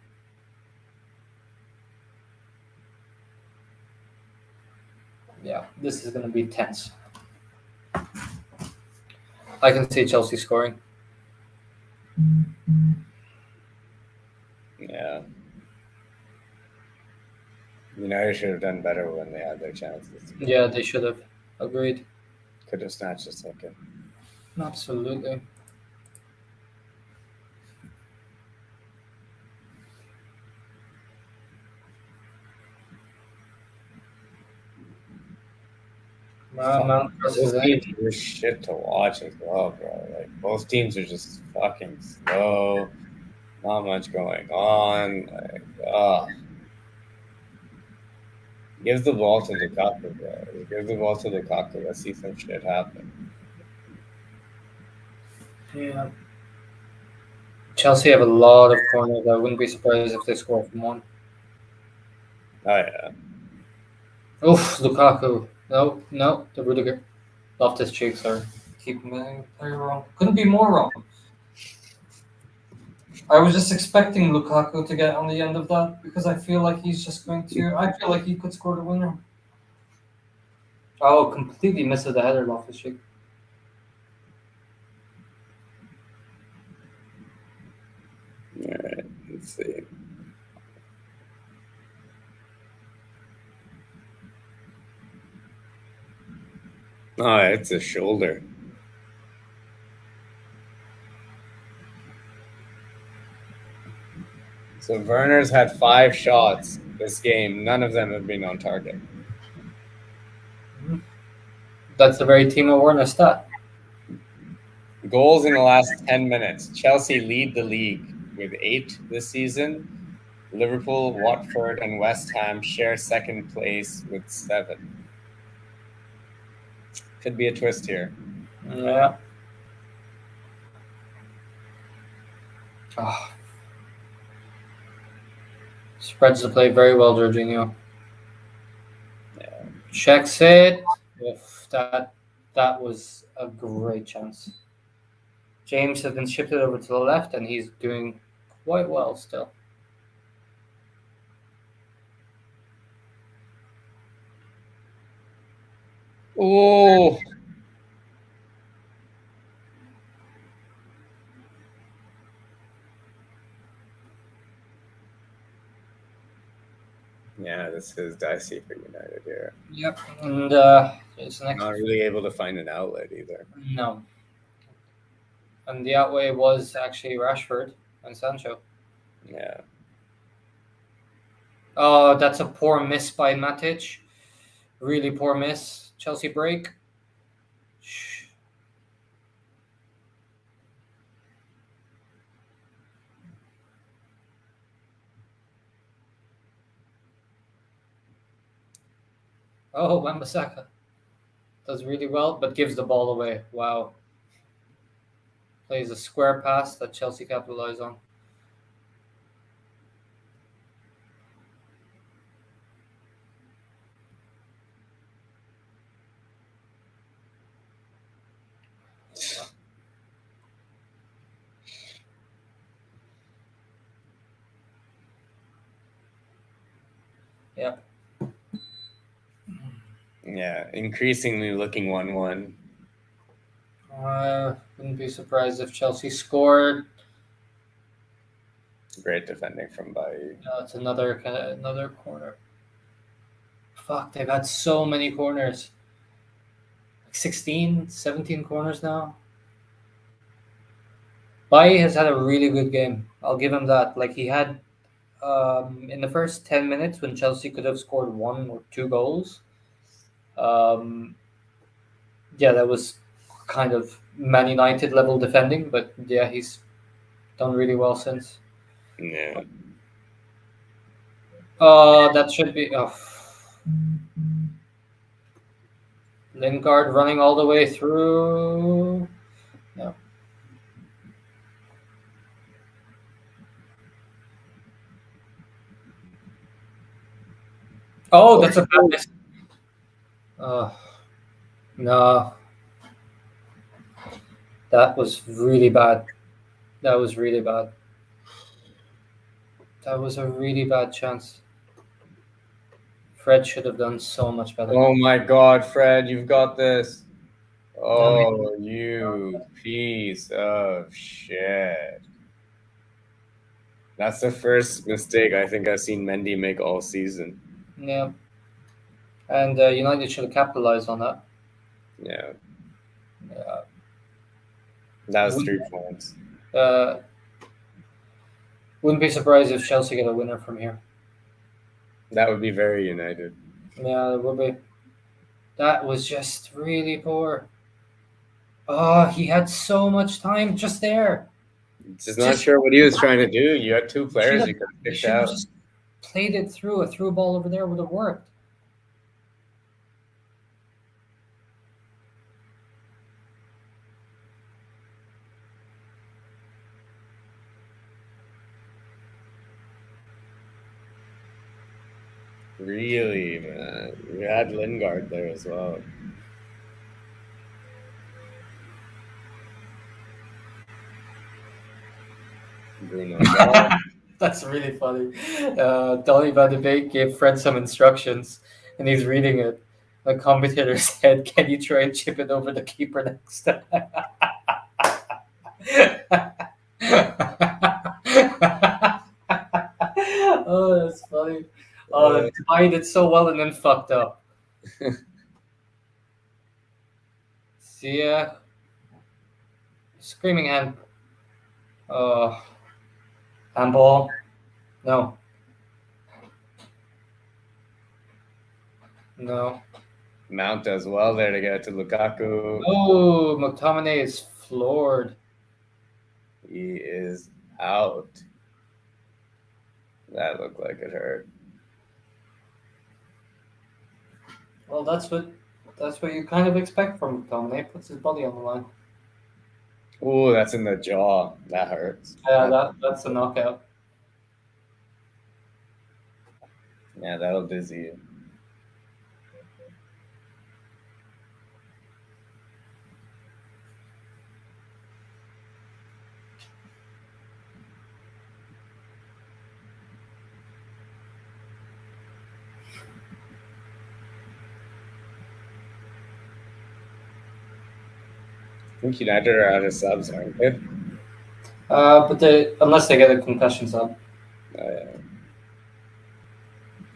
Yeah, this is going to be tense. I can see Chelsea scoring. Yeah. United should have done better when they had their chances. Yeah, they should have. Agreed. Could have snatched a second. Absolutely. This shit to watch as well, bro. Like both teams are just fucking slow. Not much going on. Like, give the ball to Lukaku, bro. Give the ball to Lukaku. Let's see some shit happen. Yeah. Chelsea have a lot of corners. I wouldn't be surprised if they score from one. Oh, yeah. Oof, Lukaku. No, the Rudiger. Loftus Cheek, sorry. Keep moving. Wrong. Couldn't be more wrong. I was just expecting Lukaku to get on the end of that because I feel like he's just going to. I feel like he could score the winner. Oh, completely misses the header, Loftus Cheek. All right, let's see. Oh, it's a shoulder. So Werner's had 5 shots this game. None of them have been on target. That's a very Timo Werner stat. Goals in the last 10 minutes. Chelsea lead the league with 8 this season. Liverpool, Watford, and West Ham share second place with 7. Could be a twist here. Yeah. Oh. Spreads the play very well, Jorginho. Yeah. Checks it. Oof, that was a great chance. James has been shifted over to the left, and he's doing quite well still. Oh, yeah, this is dicey for United here. Yep, and it's next. Not really able to find an outlet either. No. And the outway was actually Rashford and Sancho. Yeah. Oh, that's a poor miss by Matic. Really poor miss. Chelsea break. Oh, Wan-Bissaka does really well, but gives the ball away. Wow. Plays a square pass that Chelsea capitalize on. Yeah. Yeah, increasingly looking 1-1. Wouldn't be surprised if Chelsea scored. Great defending from Bailly. It's another corner. Fuck, they've had so many corners. Like 16, 17 corners now. Bailly has had a really good game. I'll give him that. Like he had in the first 10 minutes when Chelsea could have scored 1 or 2 goals. Yeah, that was kind of Man United level defending, but yeah, he's done really well since. Yeah. That should be. Oh. Lingard running all the way through. No. Oh, that's a bad miss. No. That was really bad. That was really bad. That was a really bad chance. Fred should have done so much better. Oh my God, Fred, you've got this. Oh, you piece of shit. That's the first mistake I think I've seen Mendy make all season. Yeah. And United should have capitalized on that. Yeah. Yeah. That was 3 points. Wouldn't be surprised if Chelsea get a winner from here. That would be very United. Yeah, it would be. That was just really poor. Oh, he had so much time just there. Just not sure what he was trying to do. You had 2 players you could have picked out. Just played it through. A through ball over there would have worked. Really, man. You had Lingard there as well. Bruno. That's really funny. Donny van de Beek gave Fred some instructions, and he's reading it. The commentator said, "Can you try and chip it over the keeper next time?" Oh, that's funny. Oh, I did so well and then fucked up. See ya. Screaming hand. Handball. No. No. Mount as well there to get to Lukaku. Oh, McTominay is floored. He is out. That looked like it hurt. Well, that's what you kind of expect from McTominay. Puts his body on the line. Ooh, that's in the jaw. That hurts. Yeah, that's a knockout. Yeah, that'll dizzy you. I think United are out of subs, aren't they? But unless they get a concussion sub. Yeah.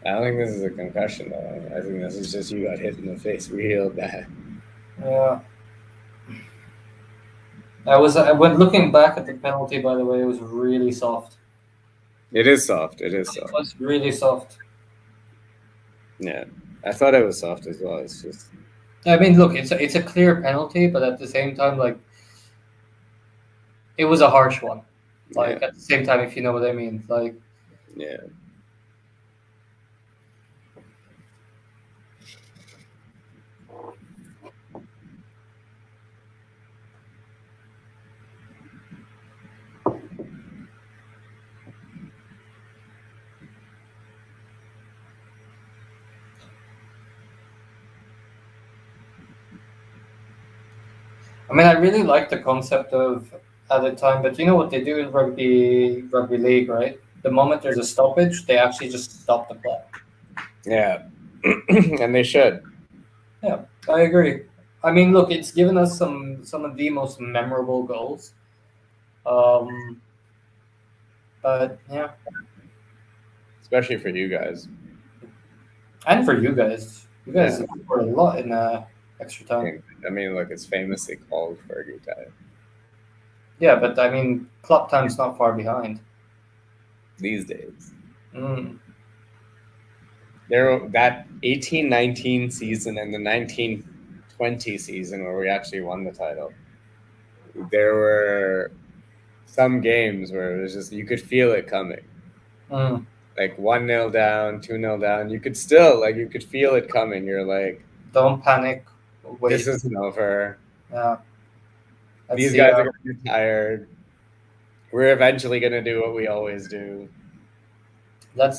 I don't think this is a concussion, though. I think this is just you got hit in the face real bad. Yeah. When looking back at the penalty, by the way, it was really soft. It is soft. It is It soft. was really soft. Yeah. I thought it was soft as well. It's just. I mean, look, it's a clear penalty, but at the same time, like, it was a harsh one. Like, Yeah. at the same time, if you know what I mean. Like, Yeah. I mean, I really like the concept of added time, but you know what they do in rugby league, right? The moment there's a stoppage, they actually just stop the play. Yeah. And they should. Yeah, I agree. I mean, look, it's given us some of the most memorable goals. But yeah, Especially for you guys. and for you guys Yeah. scored a lot in extra time. I mean, look, it's famously called Fergie time. Yeah, but I mean, clock time's not far behind. These days. Mm. That 18-19 season and the 19-20 season where we actually won the title, there were some games where it was just you could feel it coming. Mm. Like 1-0 down, 2-0 down. You could feel it coming. You're like, Don't panic. Wait. this isn't over. Yeah. These guys are gonna get tired. We're eventually gonna do what we always do. That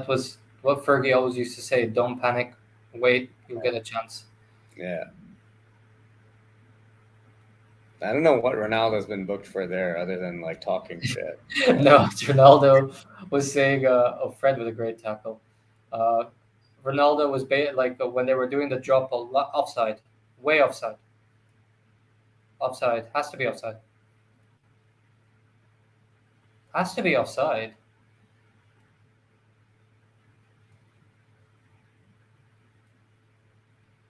was what Fergie always used to say. Don't panic. Wait. You'll get a chance. Yeah. I don't know what Ronaldo's been booked for there other than like talking shit. No, Ronaldo was saying, oh, Fred with a great tackle. Ronaldo was when they were doing the drop ball, offside, way offside. Offside, has to be offside. Has to be offside.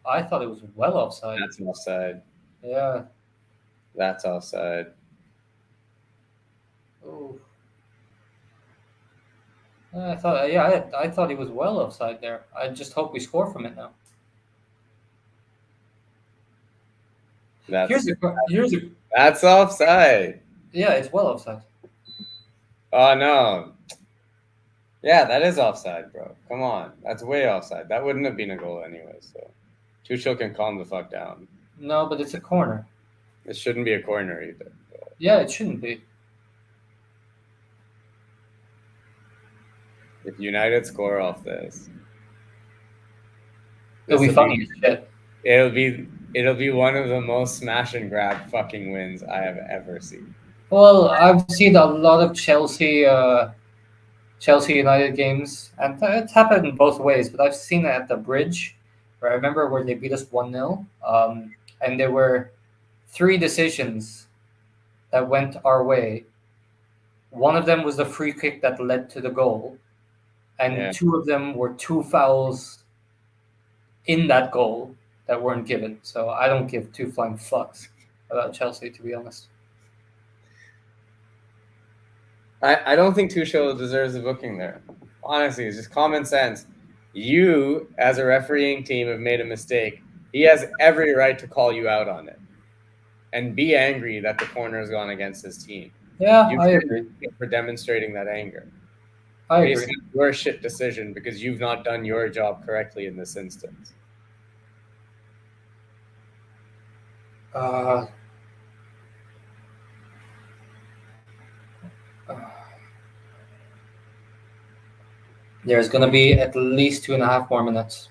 I thought it was well offside. That's offside. Yeah. That's offside. Ooh. I thought he was well offside there. I just hope we score from it now. That's Here's a that's offside. yeah, it's well offside. Oh no. Yeah, that is offside, bro. Come on. That's way offside. That wouldn't have been a goal anyway, so Tuchel can calm the fuck down. No, but it's a corner. It shouldn't be a corner either. But... Yeah, it shouldn't be. If United score off this, It'll be funny as shit. It'll be one of the most smash and grab fucking wins I have ever seen. Well, I've seen a lot of Chelsea United games, and it's happened in both ways. But I've seen it at the Bridge, where I remember where they beat us 1-0, and there were 3 decisions that went our way. One of them was the free kick that led to the goal, and 2 of them were 2 fouls in that goal that weren't given. So I don't give 2 flying fucks about Chelsea, to be honest. I don't think Tuchel deserves a booking there. Honestly, it's just common sense. You, as a refereeing team, have made a mistake. He has every right to call you out on it and be angry that the corner has gone against his team. Yeah, I agree. For demonstrating that anger. I based agree. on your shit decision because you've not done your job correctly in this instance. Uh, uh, there's going to be at least 2.5 more minutes.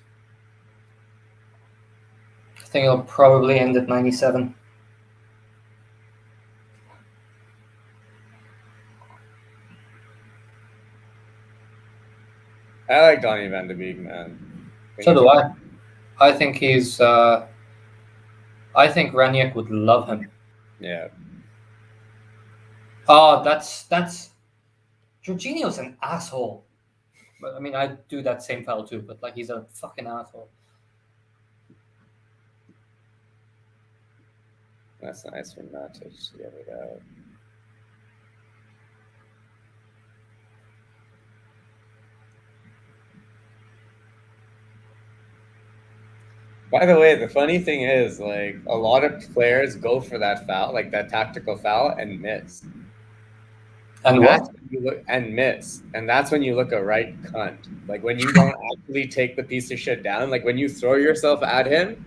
I think it'll probably end at 97. I like Donny Van de Beek, man. So do I. I think he's. I think Raniak would love him. Yeah. Oh, that's. Jorginho's an asshole. But I mean, I do that same foul too. But like, he's a fucking asshole. That's nice from Matchday to get it out. By the way, the funny thing is, like, a lot of players go for that foul, like that tactical foul, and miss. And That's what? when you look and miss, and that's when you look a right cunt. Like when you don't actually take the piece of shit down, like when you throw yourself at him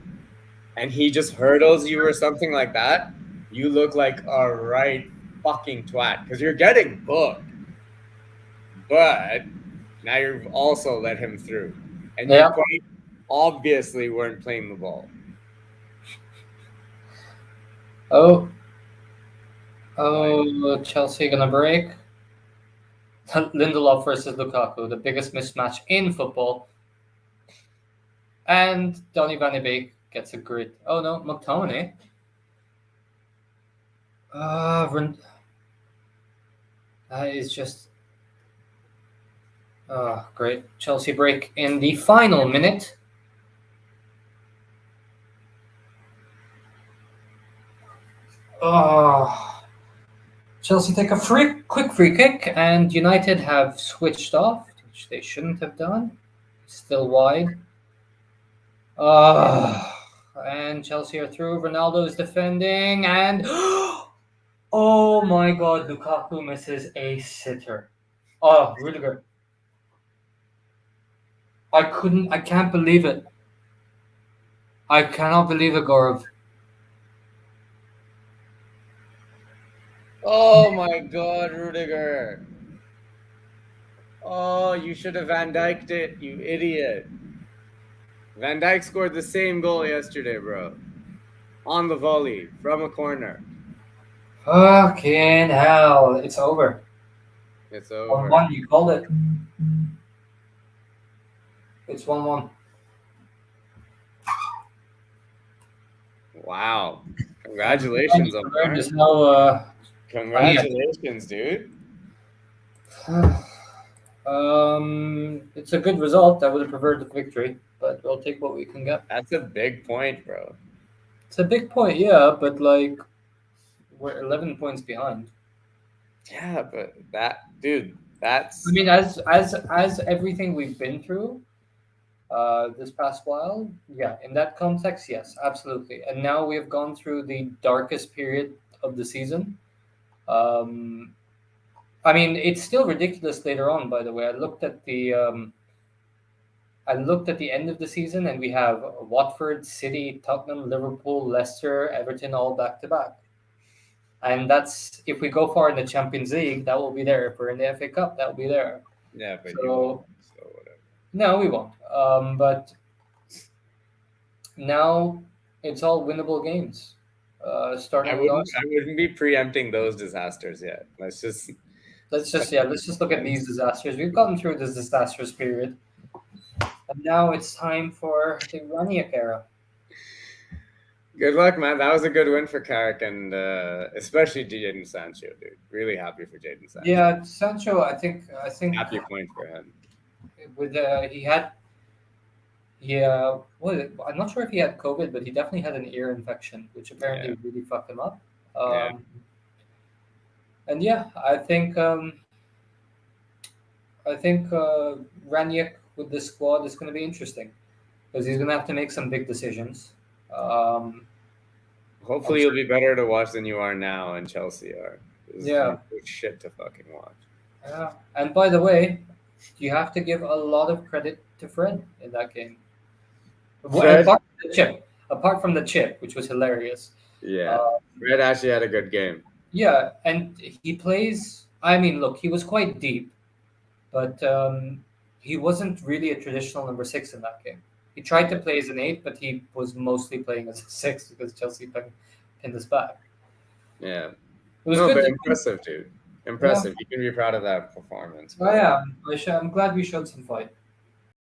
and he just hurdles you or something like that, you look like a right fucking twat because you're getting booked. But now you've also let him through, and you Yeah. quite obviously weren't playing the ball. Oh. Oh, Chelsea gonna break. Lindelof versus Lukaku, the biggest mismatch in football. And Donny Van de Beek gets a grit. Oh no, McTominay. That is just. Great. Chelsea break in the final minute. Chelsea take a quick free kick, and United have switched off, which they shouldn't have done. Still wide. And Chelsea are through. Ronaldo is defending, and oh my God, Lukaku misses a sitter. Oh, Rudiger. I can't believe it. I cannot believe it, Gaurav. Oh my God, Rudiger! Oh, you should have Van Dijk'd it, you idiot. Van Dijk scored the same goal yesterday, bro. On the volley from a corner. Fucking hell. It's over. It's 1 over. 1, you called it. It's 1 1. Wow. Congratulations, Omar. Just now, Congratulations, dude. It's a good result. I would have preferred the victory, but we'll take what we can get. That's a big point, bro. It's a big point, yeah, but like we're 11 points behind. Yeah, but that's. I mean, as everything we've been through, this past while, yeah, in that context, yes, absolutely. And now we have gone through the darkest period of the season. Um, I mean, it's still ridiculous later on. By the way, I looked at the end of the season, and we have Watford, City, Tottenham, Liverpool, Leicester, Everton, all back to back. And that's if we go far in the Champions League, that will be there. If we're in the FA Cup, that will be there. Yeah, but So, you won't, so whatever. No, we won't. But now it's all winnable games. Starting I with wouldn't be preempting those disasters yet. Let's just let's just look at these disasters. We've gotten through this disastrous period, and now it's time for the Raniak era. good luck, man. That was a good win for Carrick and especially Jadon Sancho, dude. Really happy for Jadon Sancho. Yeah, Sancho. I think Happy point for him. with well, I'm not sure if he had COVID, but he definitely had an ear infection, which apparently really fucked him up. Yeah. And yeah, I think Raniak with this squad is going to be interesting because he's going to have to make some big decisions. Hopefully you'll be better to watch than you are now and Chelsea are. Yeah. Shit to fucking watch. Yeah. And by the way, you have to give a lot of credit to Fred in that game. Fred, Apart from the chip, which was hilarious. yeah, Uh, Fred actually had a good game. yeah, and he plays. I mean, look, he was quite deep, but he wasn't really a traditional number six in that game. He tried to play as an eight, but he was mostly playing as a six because Chelsea pinned us back. Yeah. It was No, good but to see. impressive, dude. Yeah, Impressive. You can be proud of that performance. I But am. I'm glad we showed some fight.